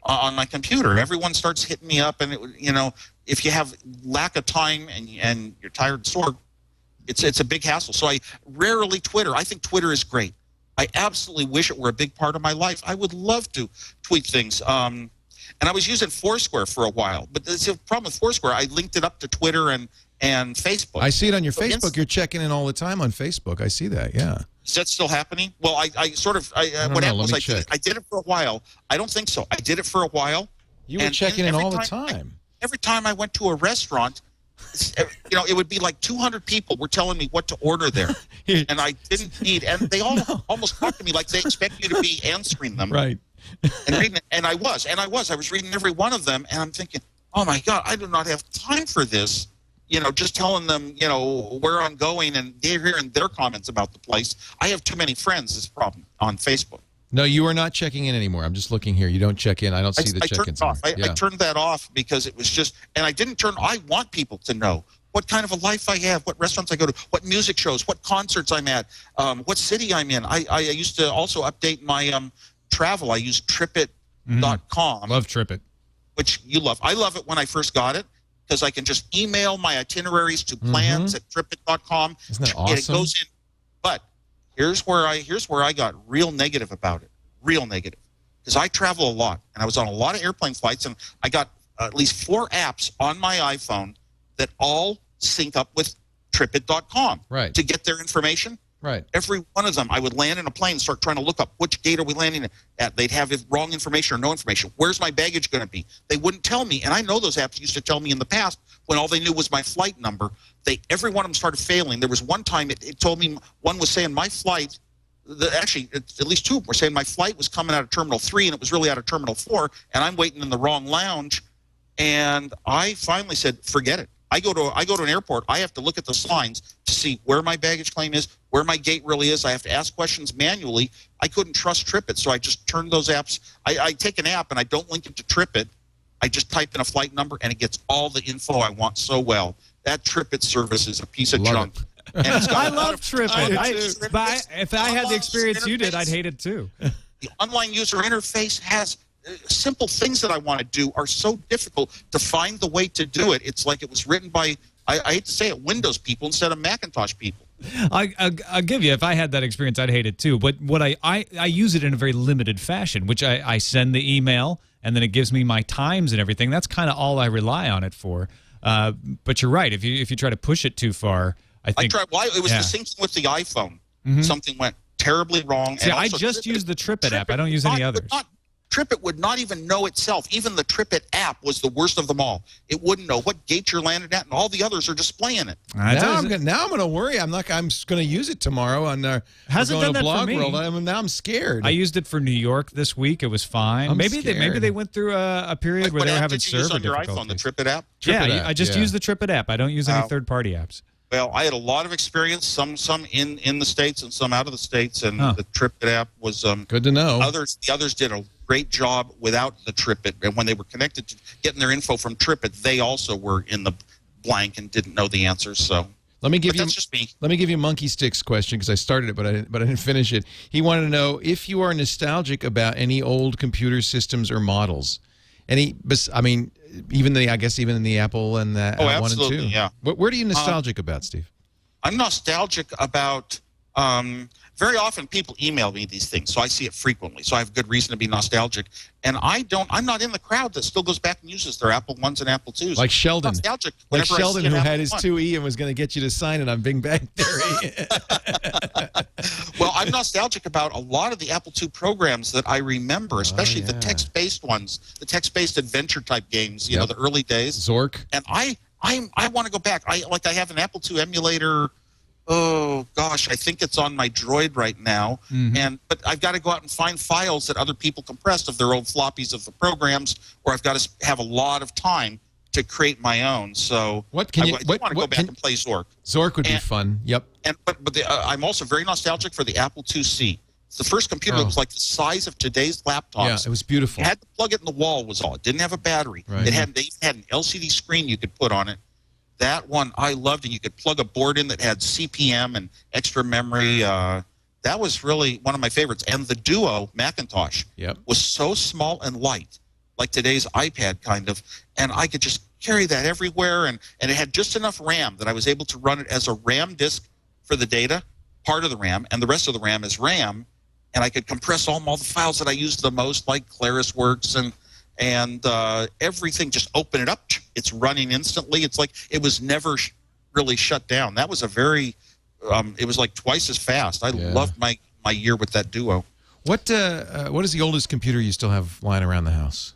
On my computer, everyone starts hitting me up, and if you have lack of time and you're tired and sore, it's a big hassle. So I rarely Twitter. I think Twitter is great. I absolutely wish it were a big part of my life. I would love to tweet things. And I was using Foursquare for a while, but the problem with Foursquare, I linked it up to Twitter and Facebook. I see it on your Facebook. You're checking in all the time on Facebook. I see that. Yeah. Is that still happening? Well, what happened was I did it for a while. I don't think so. I did it for a while. You were checking in all the time. Every time I went to a restaurant, it would be like 200 people were telling me what to order there, and I didn't need. And they all almost talked to me like they expect you to be answering them. Right. And reading it, and I was reading every one of them, and I'm thinking, oh my God, I do not have time for this. Just telling them, where I'm going, and they're hearing their comments about the place. I have too many friends, is the problem, on Facebook. No, you are not checking in anymore. I'm just looking here. You don't check in. I don't see the check-ins. I turned that off because it was just, and I want people to know what kind of a life I have, what restaurants I go to, what music shows, what concerts I'm at, what city I'm in. I used to also update my travel. I use TWiT.com. Love TWiT. Which you love. I love it when I first got it, because I can just email my itineraries to plans at TWiT.com. Isn't that awesome? And it goes in. But here's where I got real negative about it. Real negative. Because I travel a lot, and I was on a lot of airplane flights, and I got at least 4 apps on my iPhone that all sync up with TWiT.com to get their information. Right. Every one of them, I would land in a plane and start trying to look up which gate are we landing at. They'd have wrong information or no information. Where's my baggage going to be? They wouldn't tell me. And I know those apps used to tell me in the past when all they knew was my flight number. Every one of them started failing. There was one time it told me, one was saying my flight, actually at least 2 were saying my flight was coming out of Terminal 3 and it was really out of Terminal 4, and I'm waiting in the wrong lounge. And I finally said, forget it. I go to an airport. I have to look at the signs to see where my baggage claim is, where my gate really is. I have to ask questions manually. I couldn't trust TripIt, so I just turned those apps. I take an app and I don't link it to TripIt. I just type in a flight number and it gets all the info I want so well. That TripIt service is a piece of junk. And it's got I love TripIt. But if I had the experience you did, I'd hate it too. The online user interface has simple things that I want to do are so difficult to find the way to do it. It's like it was written by, I hate to say it, Windows people instead of Macintosh people. I'll give you, if I had that experience, I'd hate it too. But what I use it in a very limited fashion, which I send the email and then it gives me my times and everything. That's kind of all I rely on it for. But you're right. If you try to push it too far, I think it was the syncing with the iPhone. Something went terribly wrong. See, I just use the TripIt app. I don't use any others. TripIt would not even know itself. Even the TripIt app was the worst of them all. It wouldn't know what gate you're landed at, and all the others are displaying it. Now I'm going to worry. I'm going to use it tomorrow on Hasn't done that Blog for me. World. Now I'm scared. I used it for New York this week. It was fine. Maybe they went through a period where they were having server difficulties. Did you use on your iPhone, the TripIt app? I just use the TripIt app. I don't use any third-party apps. Well, I had a lot of experience, some in the States and some out of the States, and the TWiT app was good to know. The others did a great job without the TWiT, and when they were connected to getting their info from TWiT, they also were in the blank and didn't know the answers. So that's just me. Let me give you Monkey Stick's question, because I started it, but I didn't finish it. He wanted to know if you are nostalgic about any old computer systems or models. I mean, even in the Apple and the 1 and 2. Yeah. Where are you nostalgic about, Steve? I'm nostalgic about. Very often people email me these things, so I see it frequently. So I have good reason to be nostalgic. And I'm not in the crowd that still goes back and uses their Apple Ones and Apple Twos. Like Sheldon. Nostalgic. Like Sheldon, who had his 2E and was going to get you to sign it on Big Bang Theory. Well, I'm nostalgic about a lot of the Apple II programs that I remember, especially the text-based ones, the text-based adventure-type games, you know, the early days. Zork. And I want to go back. I have an Apple II emulator. Oh gosh, I think it's on my Droid right now, but I've got to go out and find files that other people compressed of their old floppies of the programs, or I've got to have a lot of time to create my own. So I want to go back and play Zork. Zork would be fun. Yep. But I'm also very nostalgic for the Apple IIc. It's the first computer that was like the size of today's laptops. Yeah, it was beautiful. You had to plug it in the wall was all. It didn't have a battery. Right. They even had an LCD screen you could put on it. That one I loved, and you could plug a board in that had CPM and extra memory. That was really one of my favorites. And the Duo Macintosh was so small and light, like today's iPad kind of, and I could just carry that everywhere. And it had just enough RAM that I was able to run it as a RAM disk for the data, part of the RAM, and the rest of the RAM is RAM. And I could compress all the files that I used the most, like ClarisWorks and everything, just open it up. It's running instantly. It's like it was never really shut down. That was a very, it was like twice as fast. I loved my year with that Duo. What is the oldest computer you still have lying around the house?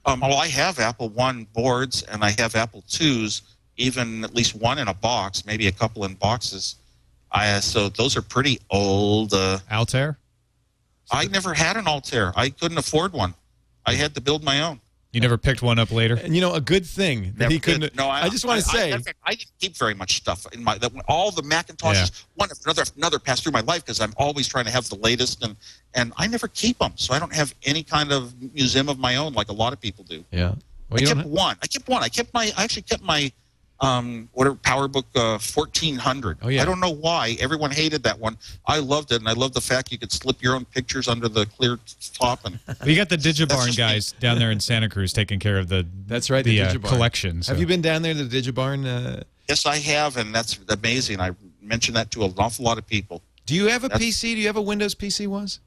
Well, I have Apple I boards, and I have Apple IIs, even at least one in a box, maybe a couple in boxes. So those are pretty old. Altair? I never had an Altair. I couldn't afford one. I had to build my own. You never picked one up later? And a good thing that he couldn't. No, I just want to say. I didn't keep very much stuff in my. All the Macintoshes, one after another passed through my life because I'm always trying to have the latest, and I never keep them. So I don't have any kind of museum of my own like a lot of people do. Yeah. Well, I kept one. I actually kept my PowerBook 1400. Oh, yeah. I don't know why everyone hated that one. I loved it, and I loved the fact you could slip your own pictures under the clear top. And you got the Digibarn guys down there in Santa Cruz taking care of the the collection. So. Have you been down there to the Digibarn? Yes, I have, and that's amazing. I mentioned that to an awful lot of people. Do you have a PC? Do you have a Windows PC?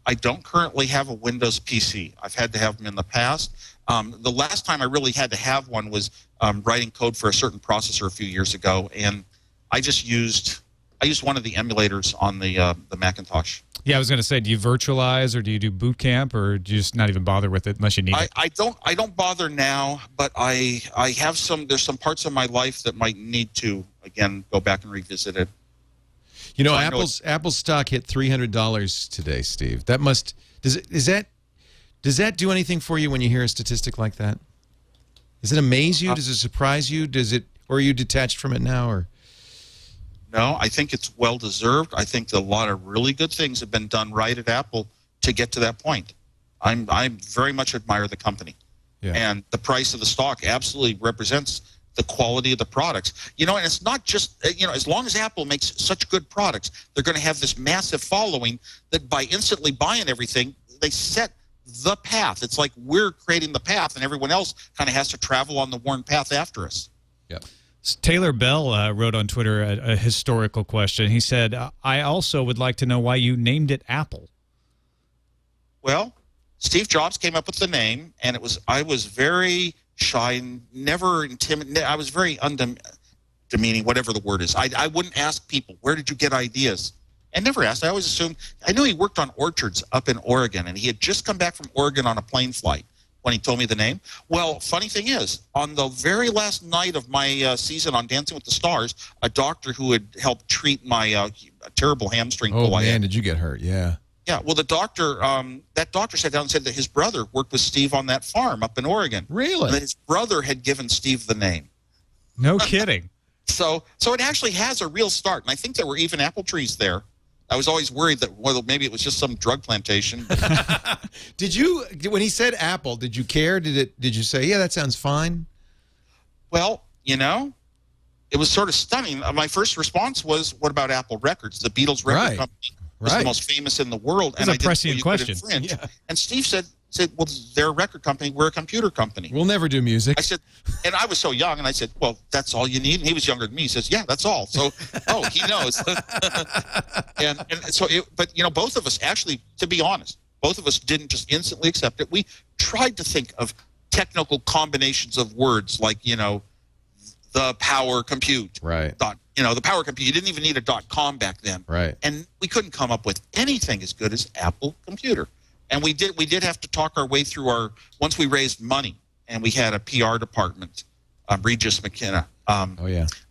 I don't currently have a Windows PC. I've had to have them in the past. The last time I really had to have one was writing code for a certain processor a few years ago, and I used one of the emulators on the Macintosh. Yeah, I was going to say, do you virtualize, or do you do boot camp, or do you just not even bother with it unless you need it? I don't bother now, but I have some. There's some parts of my life that might need to again go back and revisit it. Apple's stock hit $300 today, Steve. That must does that do anything for you when you hear a statistic like that? Does it amaze you? Does it surprise you? Or are you detached from it now? Or no, I think it's well deserved. I think a lot of really good things have been done right at Apple to get to that point. I very much admire the company, and the price of the stock absolutely represents the quality of the products. And it's not just as long as Apple makes such good products, they're going to have this massive following that by instantly buying everything, they set the path. It's like we're creating the path, and everyone else kind of has to travel on the worn path after us. Yeah. Taylor Bell wrote on Twitter a historical question. He said, I also would like to know why you named it Apple. Well, Steve Jobs came up with the name, and I was very shy, never intimidated. I was very undemeaning, whatever the word is. I wouldn't ask people, where did you get ideas? I never asked. I always assumed. I knew he worked on orchards up in Oregon, and he had just come back from Oregon on a plane flight when he told me the name. Well, funny thing is, on the very last night of my season on Dancing with the Stars, a doctor who had helped treat my terrible hamstring pull. Oh, man, did you get hurt? Yeah. Yeah, well, that doctor sat down and said that his brother worked with Steve on that farm up in Oregon. Really? And that his brother had given Steve the name. No kidding. So it actually has a real start, and I think there were even apple trees there. I was always worried that maybe it was just some drug plantation. Did you, when he said Apple, did you care? Did you say, yeah, that sounds fine? Well, you know, it was sort of stunning. My first response was, what about Apple Records? The Beatles record company was the most famous in the world. It's a prescient question. Yeah. And Steve said, well, they're a record company. We're a computer company. We'll never do music. I said, and I was so young, and I said, well, that's all you need? And he was younger than me. He says, yeah, that's all. So, he knows. and so, but, you know, both of us actually, to be honest, both of us didn't just instantly accept it. We tried to think of technical combinations of words like, you know, the power compute. Right. The power compute. You didn't even need a .com back then. Right. And we couldn't come up with anything as good as Apple Computer. And we did have to talk our way through once we raised money, and we had a PR department, Regis McKenna.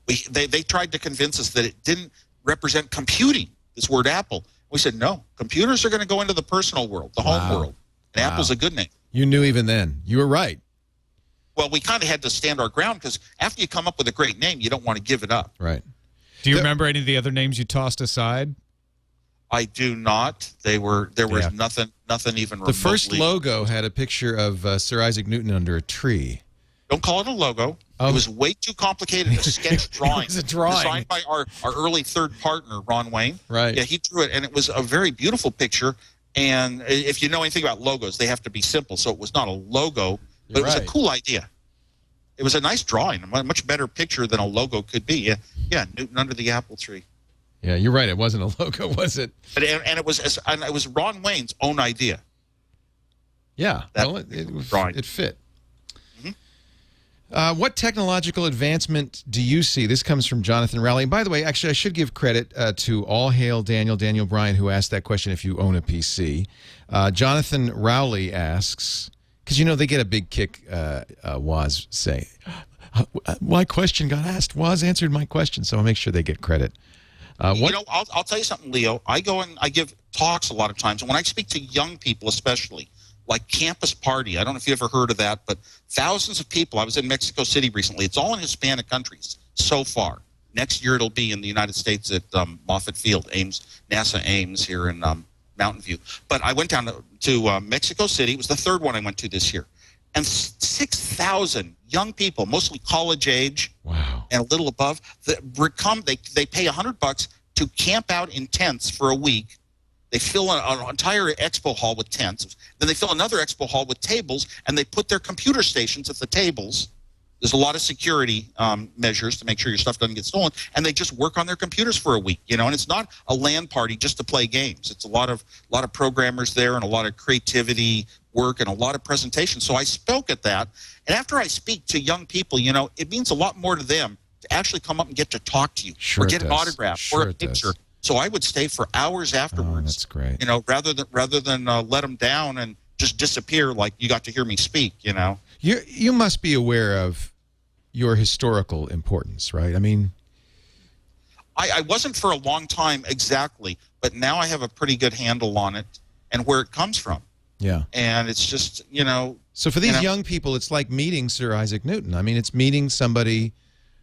They tried to convince us that it didn't represent computing, this word Apple. We said, no, computers are going to go into the personal world, the home world. And Apple's a good name. You knew even then. You were right. Well, we kind of had to stand our ground because after you come up with a great name, you don't want to give it up. Right. Do you remember any of the other names you tossed aside? I do not. There was nothing even remotely. The first logo had a picture of Sir Isaac Newton under a tree. Don't call it a logo. It was way too complicated. A sketch drawing. It was a drawing. Designed by our early third partner, Ron Wayne. Right. Yeah, he drew it, and it was a very beautiful picture. And if you know anything about logos, they have to be simple. So it was not a logo, but it was a cool idea. It was a nice drawing, a much better picture than a logo could be. Yeah, Newton under the apple tree. Yeah, you're right. It wasn't a logo, was it? But it was Ron Wayne's own idea. Yeah, it fit. Mm-hmm. What technological advancement do you see? This comes from Jonathan Rowley. And by the way, actually, I should give credit to All Hail Daniel Bryan, who asked that question if you own a PC. Jonathan Rowley asks, because, you know, they get a big kick, Woz say, my question got asked. Woz answered my question, so I'll make sure they get credit. You know, I'll tell you something, Leo. I go and I give talks a lot of times, and when I speak to young people especially, like Campus Party, I don't know if you ever heard of that, but thousands of people. I was in Mexico City recently. It's all in Hispanic countries so far. Next year it'll be in the United States at Moffett Field, NASA Ames here in Mountain View. But I went down to Mexico City. It was the third one I went to this year. And 6,000 young people, mostly college age, and a little above, they pay $100 to camp out in tents for a week. They fill an entire expo hall with tents. Then they fill another expo hall with tables, and they put their computer stations at the tables. There's a lot of security measures to make sure your stuff doesn't get stolen, and they just work on their computers for a week. You know, and it's not a LAN party just to play games. It's a lot of programmers there, and a lot of creativity work, and a lot of presentations. So I spoke at that, and after I speak to young people, you know, it means a lot more to them to actually come up and get to talk to you, or get an autograph, or a picture. So I would stay for hours afterwards. Oh, that's great. You know, rather than let them down and just disappear like you got to hear me speak. You know, you must be aware of your historical importance, right? I mean, I wasn't for a long time exactly, but now I have a pretty good handle on it and where it comes from. Yeah. And it's just, you know. So for these young people, it's like meeting Sir Isaac Newton. I mean, it's meeting somebody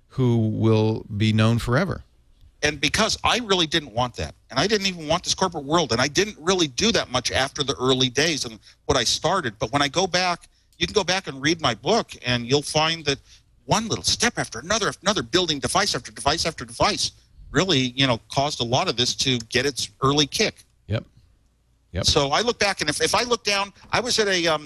who will be known forever. And because I really didn't want that, and I didn't even want this corporate world, and I didn't really do that much after the early days and what I started. But when I go back, you can go back and read my book, and you'll find that one little step after another, building device after device after device, really, you know, caused a lot of this to get its early kick. Yep. So I look back, and if I look down, I was at a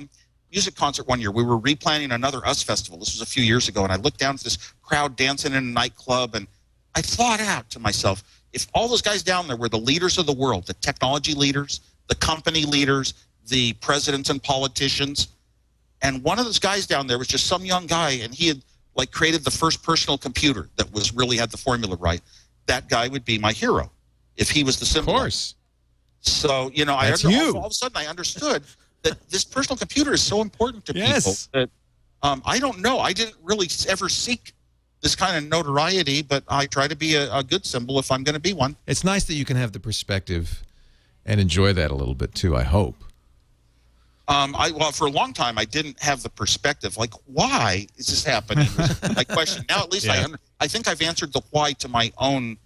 music concert one year. We were replanning another US festival. This was a few years ago, and I looked down at this crowd dancing in a nightclub, and I thought out to myself, if all those guys down there were the leaders of the world, the technology leaders, the company leaders, the presidents and politicians, and one of those guys down there was just some young guy, and he had like created the first personal computer that was really had the formula right, that guy would be my hero if he was the symbol. Of course. So, you know, all of a sudden I understood that this personal computer is so important to people that I don't know. I didn't really ever seek this kind of notoriety, but I try to be a good symbol if I'm going to be one. It's nice that you can have the perspective and enjoy that a little bit too, I hope. Well, for a long time, I didn't have the perspective. Like, why is this happening? Was my question. Now, at least I think I've answered the why to my own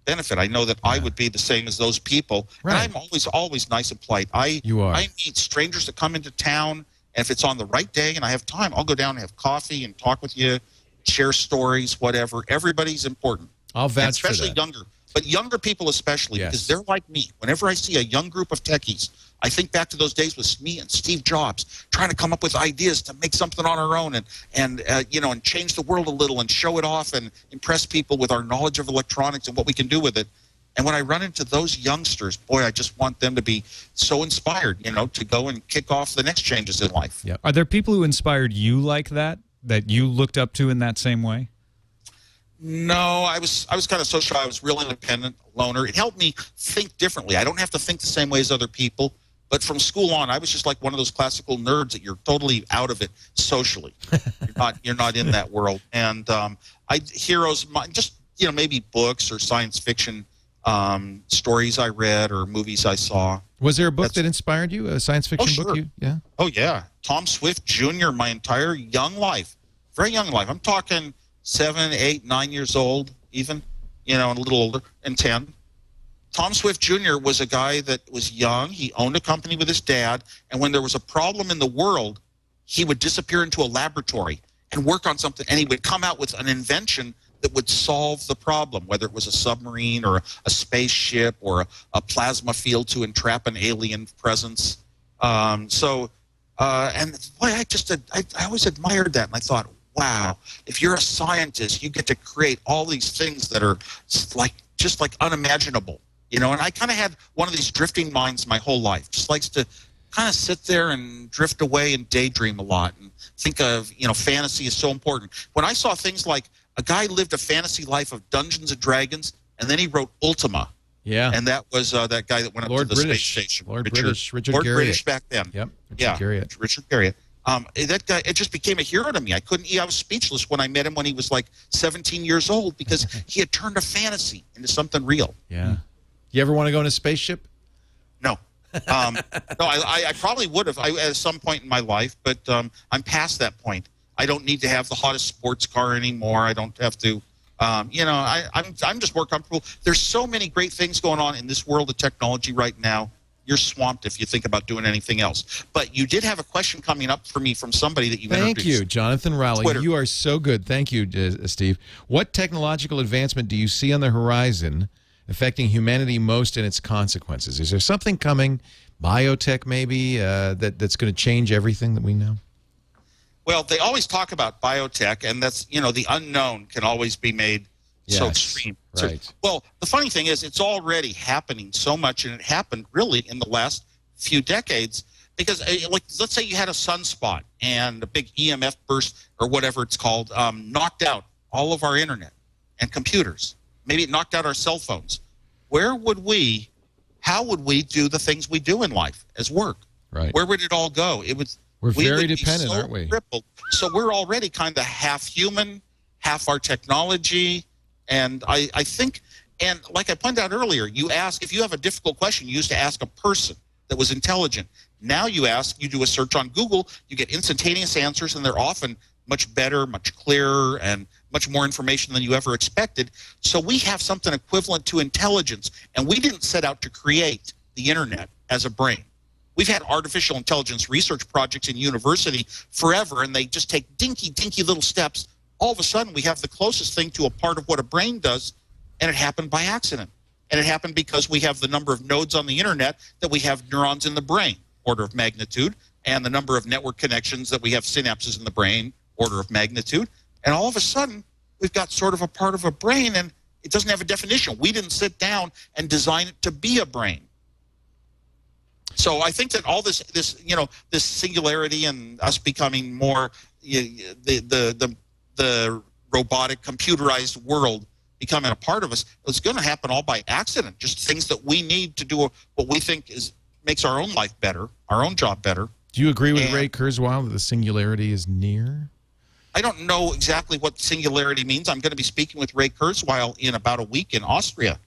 benefit. I know that I would be the same as those people. Right. And I'm always nice and polite. You are. I meet strangers that come into town, and if it's on the right day and I have time, I'll go down and have coffee and talk with you, share stories, whatever. Everybody's important. I'll vouch for that. Especially younger. But younger people especially, because they're like me. Whenever I see a young group of techies, I think back to those days with me and Steve Jobs trying to come up with ideas to make something on our own and change the world a little and show it off and impress people with our knowledge of electronics and what we can do with it. And when I run into those youngsters, boy, I just want them to be so inspired, to go and kick off the next changes in life. Yep. Are there people who inspired you like that you looked up to in that same way? No, I was kind of social. I was real independent, loner. It helped me think differently. I don't have to think the same way as other people. But from school on, I was just like one of those classical nerds that you're totally out of it socially. You're not in that world. And maybe books or science fiction stories I read or movies I saw. Was there a book that inspired you? A science fiction book? Yeah. Oh yeah, Tom Swift Jr. My entire young life, very young life. I'm talking 7, 8, 9 years old, even, and a little older, and 10. Tom Swift Jr. was a guy that was young. He owned a company with his dad, and when there was a problem in the world, he would disappear into a laboratory and work on something, and he would come out with an invention that would solve the problem, whether it was a submarine or a spaceship or a plasma field to entrap an alien presence. And boy, I always admired that, and I thought, wow, if you're a scientist, you get to create all these things that are just like unimaginable. And I kind of had one of these drifting minds my whole life. Just likes to kind of sit there and drift away and daydream a lot and think of, fantasy is so important. When I saw things like a guy lived a fantasy life of Dungeons and Dragons, and then he wrote Ultima. Yeah. And that was that guy that went up to the space station. Richard Garriott. Lord British back then. Yep. Richard Garriott. That guy, it just became a hero to me. I was speechless when I met him when he was like 17 years old because he had turned a fantasy into something real. Yeah. You ever want to go in a spaceship? No. No, I probably would have at some point in my life, but I'm past that point. I don't need to have the hottest sports car anymore. I don't have to, I'm just more comfortable. There's so many great things going on in this world of technology right now. You're swamped if you think about doing anything else. But you did have a question coming up for me from somebody that you introduced. Thank you, Jonathan Rowley. Twitter. You are so good. Thank you, Steve. What technological advancement do you see on the horizon affecting humanity most in its consequences? Is there something coming, biotech maybe, that's going to change everything that we know? Well, they always talk about biotech, and that's, the unknown can always be made so extreme. Right. So, well, the funny thing is it's already happening so much, and it happened really in the last few decades because, let's say you had a sunspot and a big EMF burst or whatever it's called knocked out all of our internet and computers. Maybe it knocked out our cell phones. How would we do the things we do in life as work? Right. Where would it all go? We're very dependent, aren't we? Crippled. So we're already kind of half human, half our technology. And I think, and like I pointed out earlier, if you have a difficult question, you used to ask a person that was intelligent. Now you do a search on Google, you get instantaneous answers, and they're often much better, much clearer, and much more information than you ever expected. So we have something equivalent to intelligence, and we didn't set out to create the internet as a brain. We've had artificial intelligence research projects in university forever, and they just take dinky little steps. All of a sudden, we have the closest thing to a part of what a brain does, and it happened by accident. And it happened because we have the number of nodes on the internet that we have neurons in the brain, order of magnitude, and the number of network connections that we have synapses in the brain, order of magnitude. And all of a sudden, we've got sort of a part of a brain, and it doesn't have a definition. We didn't sit down and design it to be a brain. So I think that all this singularity and us becoming more the robotic, computerized world becoming a part of us, it's going to happen all by accident. Just things that we need to do what we think makes our own life better, our own job better. Do you agree with Ray Kurzweil that the singularity is near? I don't know exactly what singularity means. I'm going to be speaking with Ray Kurzweil in about a week in Austria,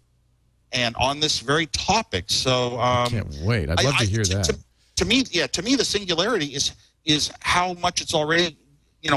and on this very topic. So I can't wait. I'd love to hear that. to me, the singularity is how much it's already,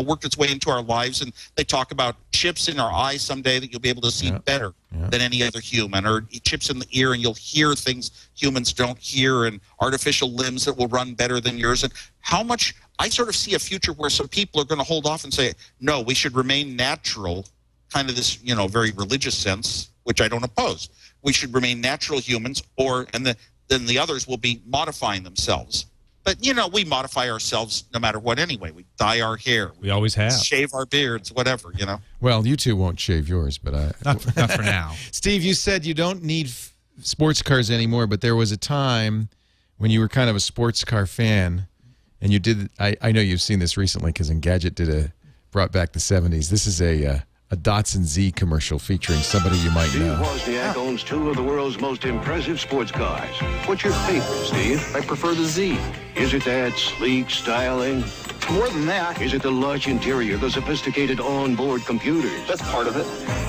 worked its way into our lives. And they talk about chips in our eyes someday that you'll be able to see better than any other human, or chips in the ear and you'll hear things humans don't hear, and artificial limbs that will run better than yours. And how much I sort of see a future where some people are going to hold off and say, no, we should remain natural, kind of this, very religious sense, which I don't oppose. We should remain natural humans, then the others will be modifying themselves. But, we modify ourselves no matter what anyway. We dye our hair. We always have. Shave our beards, whatever, Well, you two won't shave yours, but Not for now. Steve, you said you don't need sports cars anymore, but there was a time when you were kind of a sports car fan, and you did. I know you've seen this recently because Engadget brought back the 70s. This is a Datsun Z commercial featuring somebody you might know. Steve Wozniak owns two of the world's most impressive sports cars. What's your favorite, Steve? I prefer the Z. Is it that sleek styling? More than that. Is it the lush interior, the sophisticated onboard computers? That's part of it.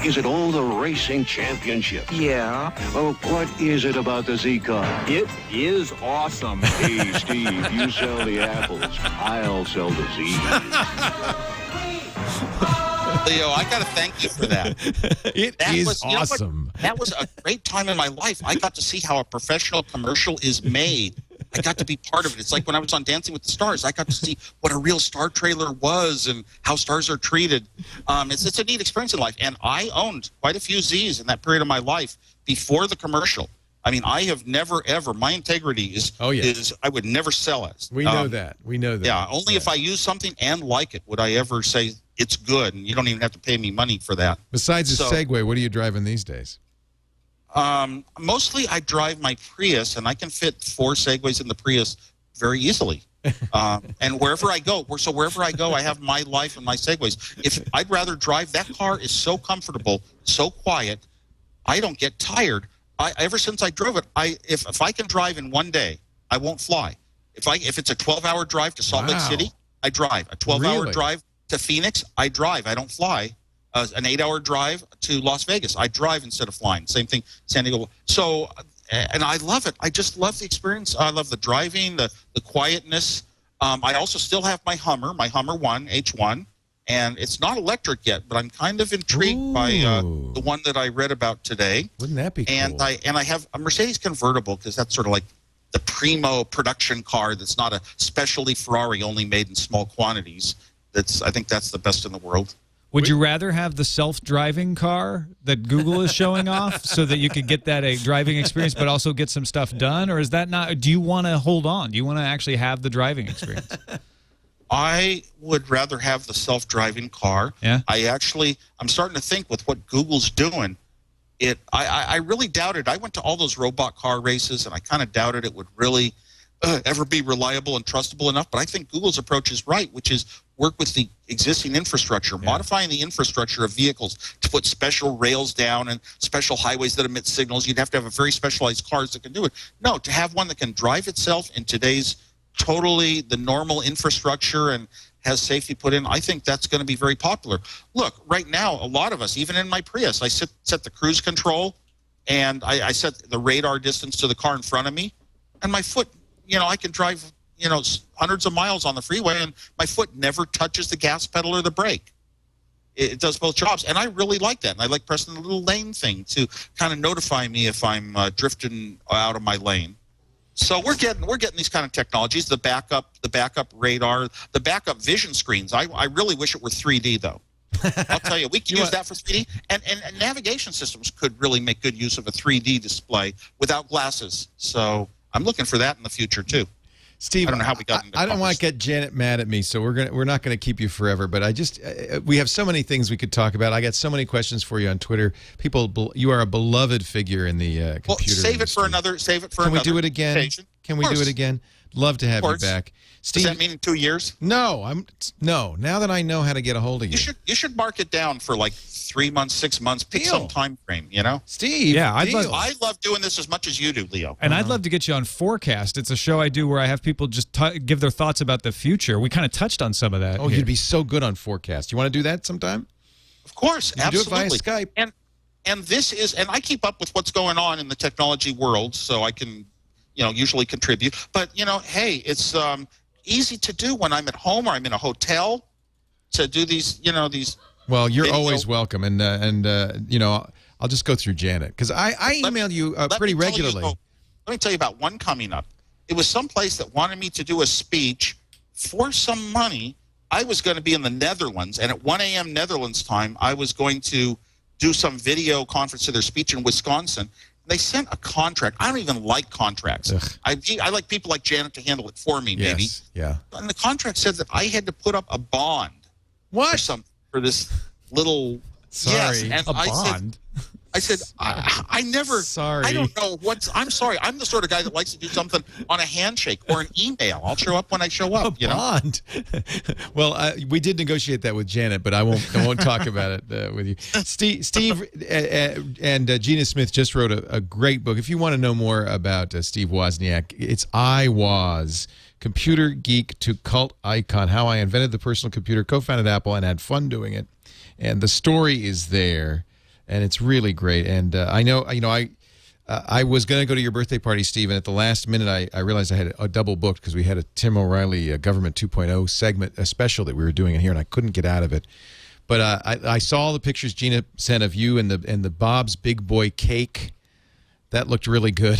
Is it all the racing championship? Yeah. Well, what is it about the Z car? It is awesome. Hey, Steve, you sell the apples. I'll sell the Z. Leo, I got to thank you for that. That is awesome. That was a great time in my life. I got to see how a professional commercial is made. I got to be part of it. It's like when I was on Dancing with the Stars. I got to see what a real star trailer was and how stars are treated. It's a neat experience in life. And I owned quite a few Zs in that period of my life before the commercial. I mean, I have never, ever, my integrity is I would never sell it. We know that. We know that. Yeah, only if I use something and like it would I ever say it's good, and you don't even have to pay me money for that. Besides the Segway, what are you driving these days? Mostly I drive my Prius, and I can fit 4 Segways in the Prius very easily. And wherever I go, I have my life and my Segways. If I'd rather drive, that car is so comfortable, so quiet, I don't get tired. Ever since I drove it, if I can drive in one day, I won't fly. If it's a 12-hour drive to Salt Lake City, I drive. A 12-hour drive to Phoenix, I drive. I don't fly. An 8-hour drive to Las Vegas, I drive instead of flying. Same thing, San Diego. So, and I love it. I just love the experience. I love the driving, the quietness. I also still have my Hummer 1, H1, and it's not electric yet, but I'm kind of intrigued by the one that I read about today. Wouldn't that be cool? And I have a Mercedes convertible because that's sort of like the primo production car that's not a specialty Ferrari only made in small quantities. I think that's the best in the world. Would you rather have the self-driving car that Google is showing off so that you could get that driving experience but also get some stuff done? Or is that not – do you want to hold on? Do you want to actually have the driving experience? I would rather have the self-driving car. Yeah. I'm starting to think with what Google's doing, I really doubted. I went to all those robot car races, and I kind of doubted it would really ever be reliable and trustable enough. But I think Google's approach is right, which is work with the existing infrastructure, modifying the infrastructure of vehicles to put special rails down and special highways that emit signals. You'd have to have a very specialized cars that can do it. No, to have one that can drive itself in today's totally the normal infrastructure and has safety put in, I think that's going to be very popular. Look, right now, a lot of us, even in my Prius, I set the cruise control and I set the radar distance to the car in front of me, and my foot, I can drive, hundreds of miles on the freeway, and my foot never touches the gas pedal or the brake. It does both jobs, and I really like that. And I like pressing the little lane thing to kind of notify me if I'm drifting out of my lane. So we're getting these kind of technologies, the backup radar, the backup vision screens. I really wish it were 3D though. I'll tell you, we can use that for 3D, and navigation systems could really make good use of a 3D display without glasses. So I'm looking for that in the future too. Steve, I don't know how we got into I don't want to get Janet mad at me, so we're not going to keep you forever. But we have so many things we could talk about. I got so many questions for you on Twitter. You are a beloved figure in the computer industry. Save it for Can another. we do it again? Occasion. Can we do it again? Love to have you back. Steve, does that mean in 2 years? No, no. Now that I know how to get a hold of you, you should mark it down for like 3 months, 6 months. Pick some time frame. Steve. Yeah, I love doing this as much as you do, Leo. And I'd love to get you on Forecast. It's a show I do where I have people just give their thoughts about the future. We kind of touched on some of that. Oh, you'd be so good on Forecast. You want to do that sometime? Of course, absolutely. Do it via Skype. And I keep up with what's going on in the technology world, so I can usually contribute. But, hey, it's easy to do when I'm at home or I'm in a hotel to do these, these. Well, you're always welcome. And I'll just go through Janet because I email you pretty regularly. Let me tell you about one coming up. It was someplace that wanted me to do a speech for some money. I was going to be in the Netherlands, and at 1 a.m. Netherlands time, I was going to do some video conference of their speech in Wisconsin. They sent a contract. I don't even like contracts. I like people like Janet to handle it for me, maybe. Yes, yeah. And the contract said that I had to put up a bond. What? For this little... Sorry. Yes, and a bond? I said, I never... Sorry. I don't know what's... I'm sorry. I'm the sort of guy that likes to do something on a handshake or an email. I'll show up when I show up, bond. Well, we did negotiate that with Janet, but I won't talk about it with you. Steve and Gina Smith just wrote a great book. If you want to know more about Steve Wozniak, it's I Was, Computer Geek to Cult Icon, How I Invented the Personal Computer, co-founded Apple, and had fun doing it. And the story is there. And it's really great. And I was going to go to your birthday party, Steve, and at the last minute I realized I had a double booked because we had a Tim O'Reilly Government 2.0 segment, a special that we were doing in here, and I couldn't get out of it. But I saw the pictures Gina sent of you and the Bob's Big Boy cake. That looked really good.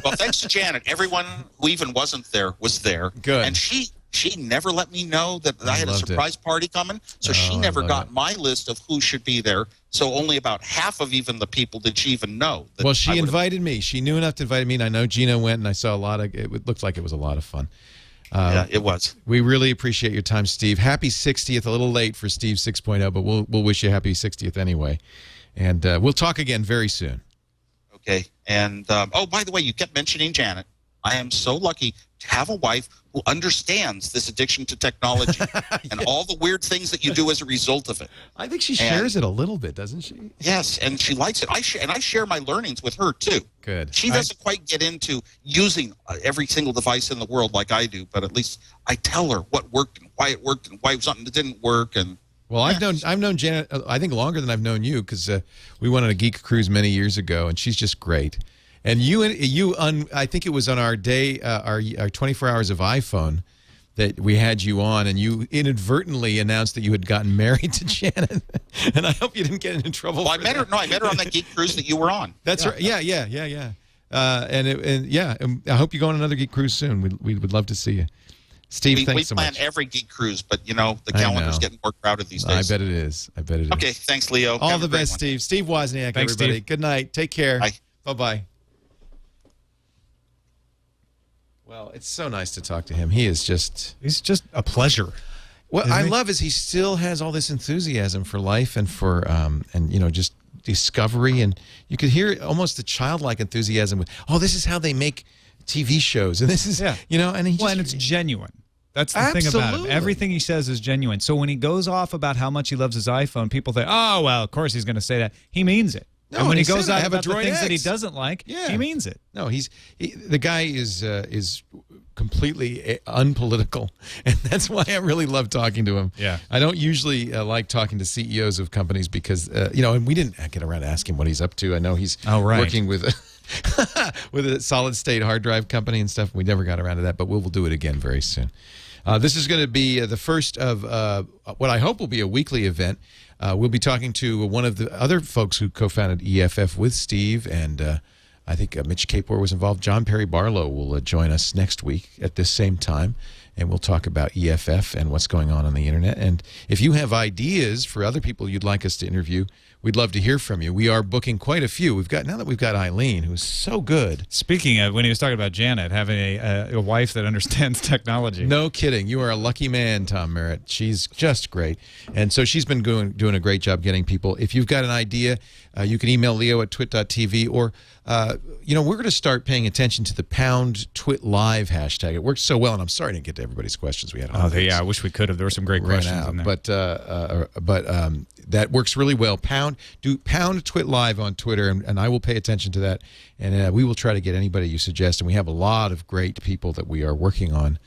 Well, thanks to Janet. Everyone who even wasn't there was there. Good. And she never let me know that I had a surprise party coming, so she never got my list of who should be there. So only about half of even the people did she even know. Well, she invited me. She knew enough to invite me, and I know Gina went, and I saw a lot of it. It looked like it was a lot of fun. Yeah, it was. We really appreciate your time, Steve. Happy 60th. A little late for Steve 6.0, but we'll wish you a happy 60th anyway. And we'll talk again very soon. Okay. And, by the way, you kept mentioning Janet. I am so lucky to have a wife who understands this addiction to technology and all the weird things that you do as a result of it. I think she shares it a little bit, doesn't she? Yes, and she likes it. I share my learnings with her, too. Good. She doesn't quite get into using every single device in the world like I do, but at least I tell her what worked and why it worked and why something didn't work. And well, I've known Janet, I think, longer than I've known you because we went on a geek cruise many years ago, and she's just great. And I think it was on our day, our 24 hours of iPhone that we had you on, and you inadvertently announced that you had gotten married to Janet. And I hope you didn't get into trouble. Well, I met her on that geek cruise that you were on. That's right. Yeah. And I hope you go on another geek cruise soon. We would love to see you. Steve, thanks so much. We plan every geek cruise, but the calendar's getting more crowded these days. I bet it is. Okay, thanks, Leo. All the best, Steve. Steve Wozniak, thanks, everybody. Steve. Good night. Take care. Bye. Bye-bye. Well, it's so nice to talk to him. He's just a pleasure. What I love is he still has all this enthusiasm for life and for just discovery, and you could hear almost the childlike enthusiasm with, this is how they make TV shows, and this is and it's genuine. That's the thing about him. Everything he says is genuine. So when he goes off about how much he loves his iPhone, people think, oh, well, of course he's going to say that. He means it. No, and when he goes said, out about the things that he doesn't like, he means it. No, the guy is completely unpolitical, and that's why I really love talking to him. Yeah, I don't usually like talking to CEOs of companies because and we didn't get around to ask him what he's up to. I know he's working with with a solid state hard drive company and stuff. We never got around to that, but we'll do it again very soon. This is going to be the first of what I hope will be a weekly event. We'll be talking to one of the other folks who co-founded EFF with Steve, and I think Mitch Kapor was involved. John Perry Barlow will join us next week at this same time, and we'll talk about EFF and what's going on the internet. And if you have ideas for other people you'd like us to interview, we'd love to hear from you. We are booking quite a few. Now that we've got Eileen, who's so good. Speaking of, when he was talking about Janet having a wife that understands technology. No kidding. You are a lucky man, Tom Merritt. She's just great. And so she's been doing a great job getting people. If you've got an idea, you can email Leo at twit.tv, or we're going to start paying attention to the #TwitLive hashtag. It works so well, and I'm sorry I didn't get to everybody's questions. We had I wish we could have. There were some great questions in there. But that works really well. Do #TwitLive on Twitter, and I will pay attention to that, and we will try to get anybody you suggest. And we have a lot of great people that we are working on,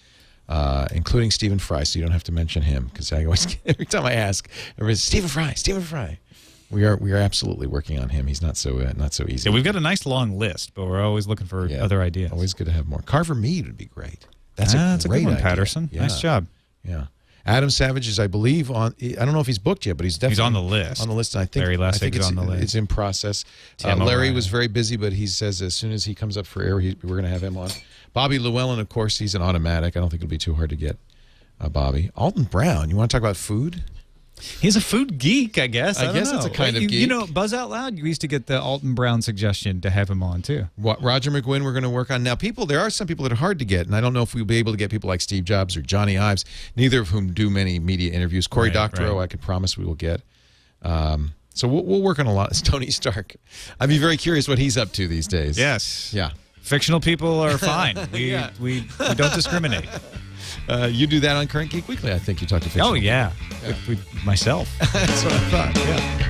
including Stephen Fry. So you don't have to mention him, because I always every time I ask, everybody's Stephen Fry. We are absolutely working on him. He's not so easy. Yeah, we've got a nice long list, but we're always looking for other ideas. Always good to have more. Carver Mead would be great. That's a great good one, idea. Patterson. Yeah. Nice job. Yeah. Adam Savage is, I believe, on. I don't know if he's booked yet, but he's definitely on the list. On the list. And I think Larry Lessig is on the list. It's in process. Tim Larry O'Brien. was very busy, but he says as soon as he comes up for air, we're going to have him on. Bobby Llewellyn, of course, he's an automatic. I don't think it'll be too hard to get Bobby. Alton Brown, you want to talk about food? He's a food geek, I guess. I guess it's a kind of geek. You know, Buzz Out Loud, you used to get the Alton Brown suggestion to have him on, too. Roger McGuinn, we're going to work on. Now, there are some people that are hard to get, and I don't know if we'll be able to get people like Steve Jobs or Johnny Ives, neither of whom do many media interviews. Cory Doctorow, I can promise we will get. So we'll work on a lot. It's Tony Stark. I'd be very curious what he's up to these days. Yes. Yeah. Fictional people are fine. We don't discriminate. You do that on Current Geek Weekly, I think you talk to fictional. Oh, yeah. Myself. That's what I thought, yeah.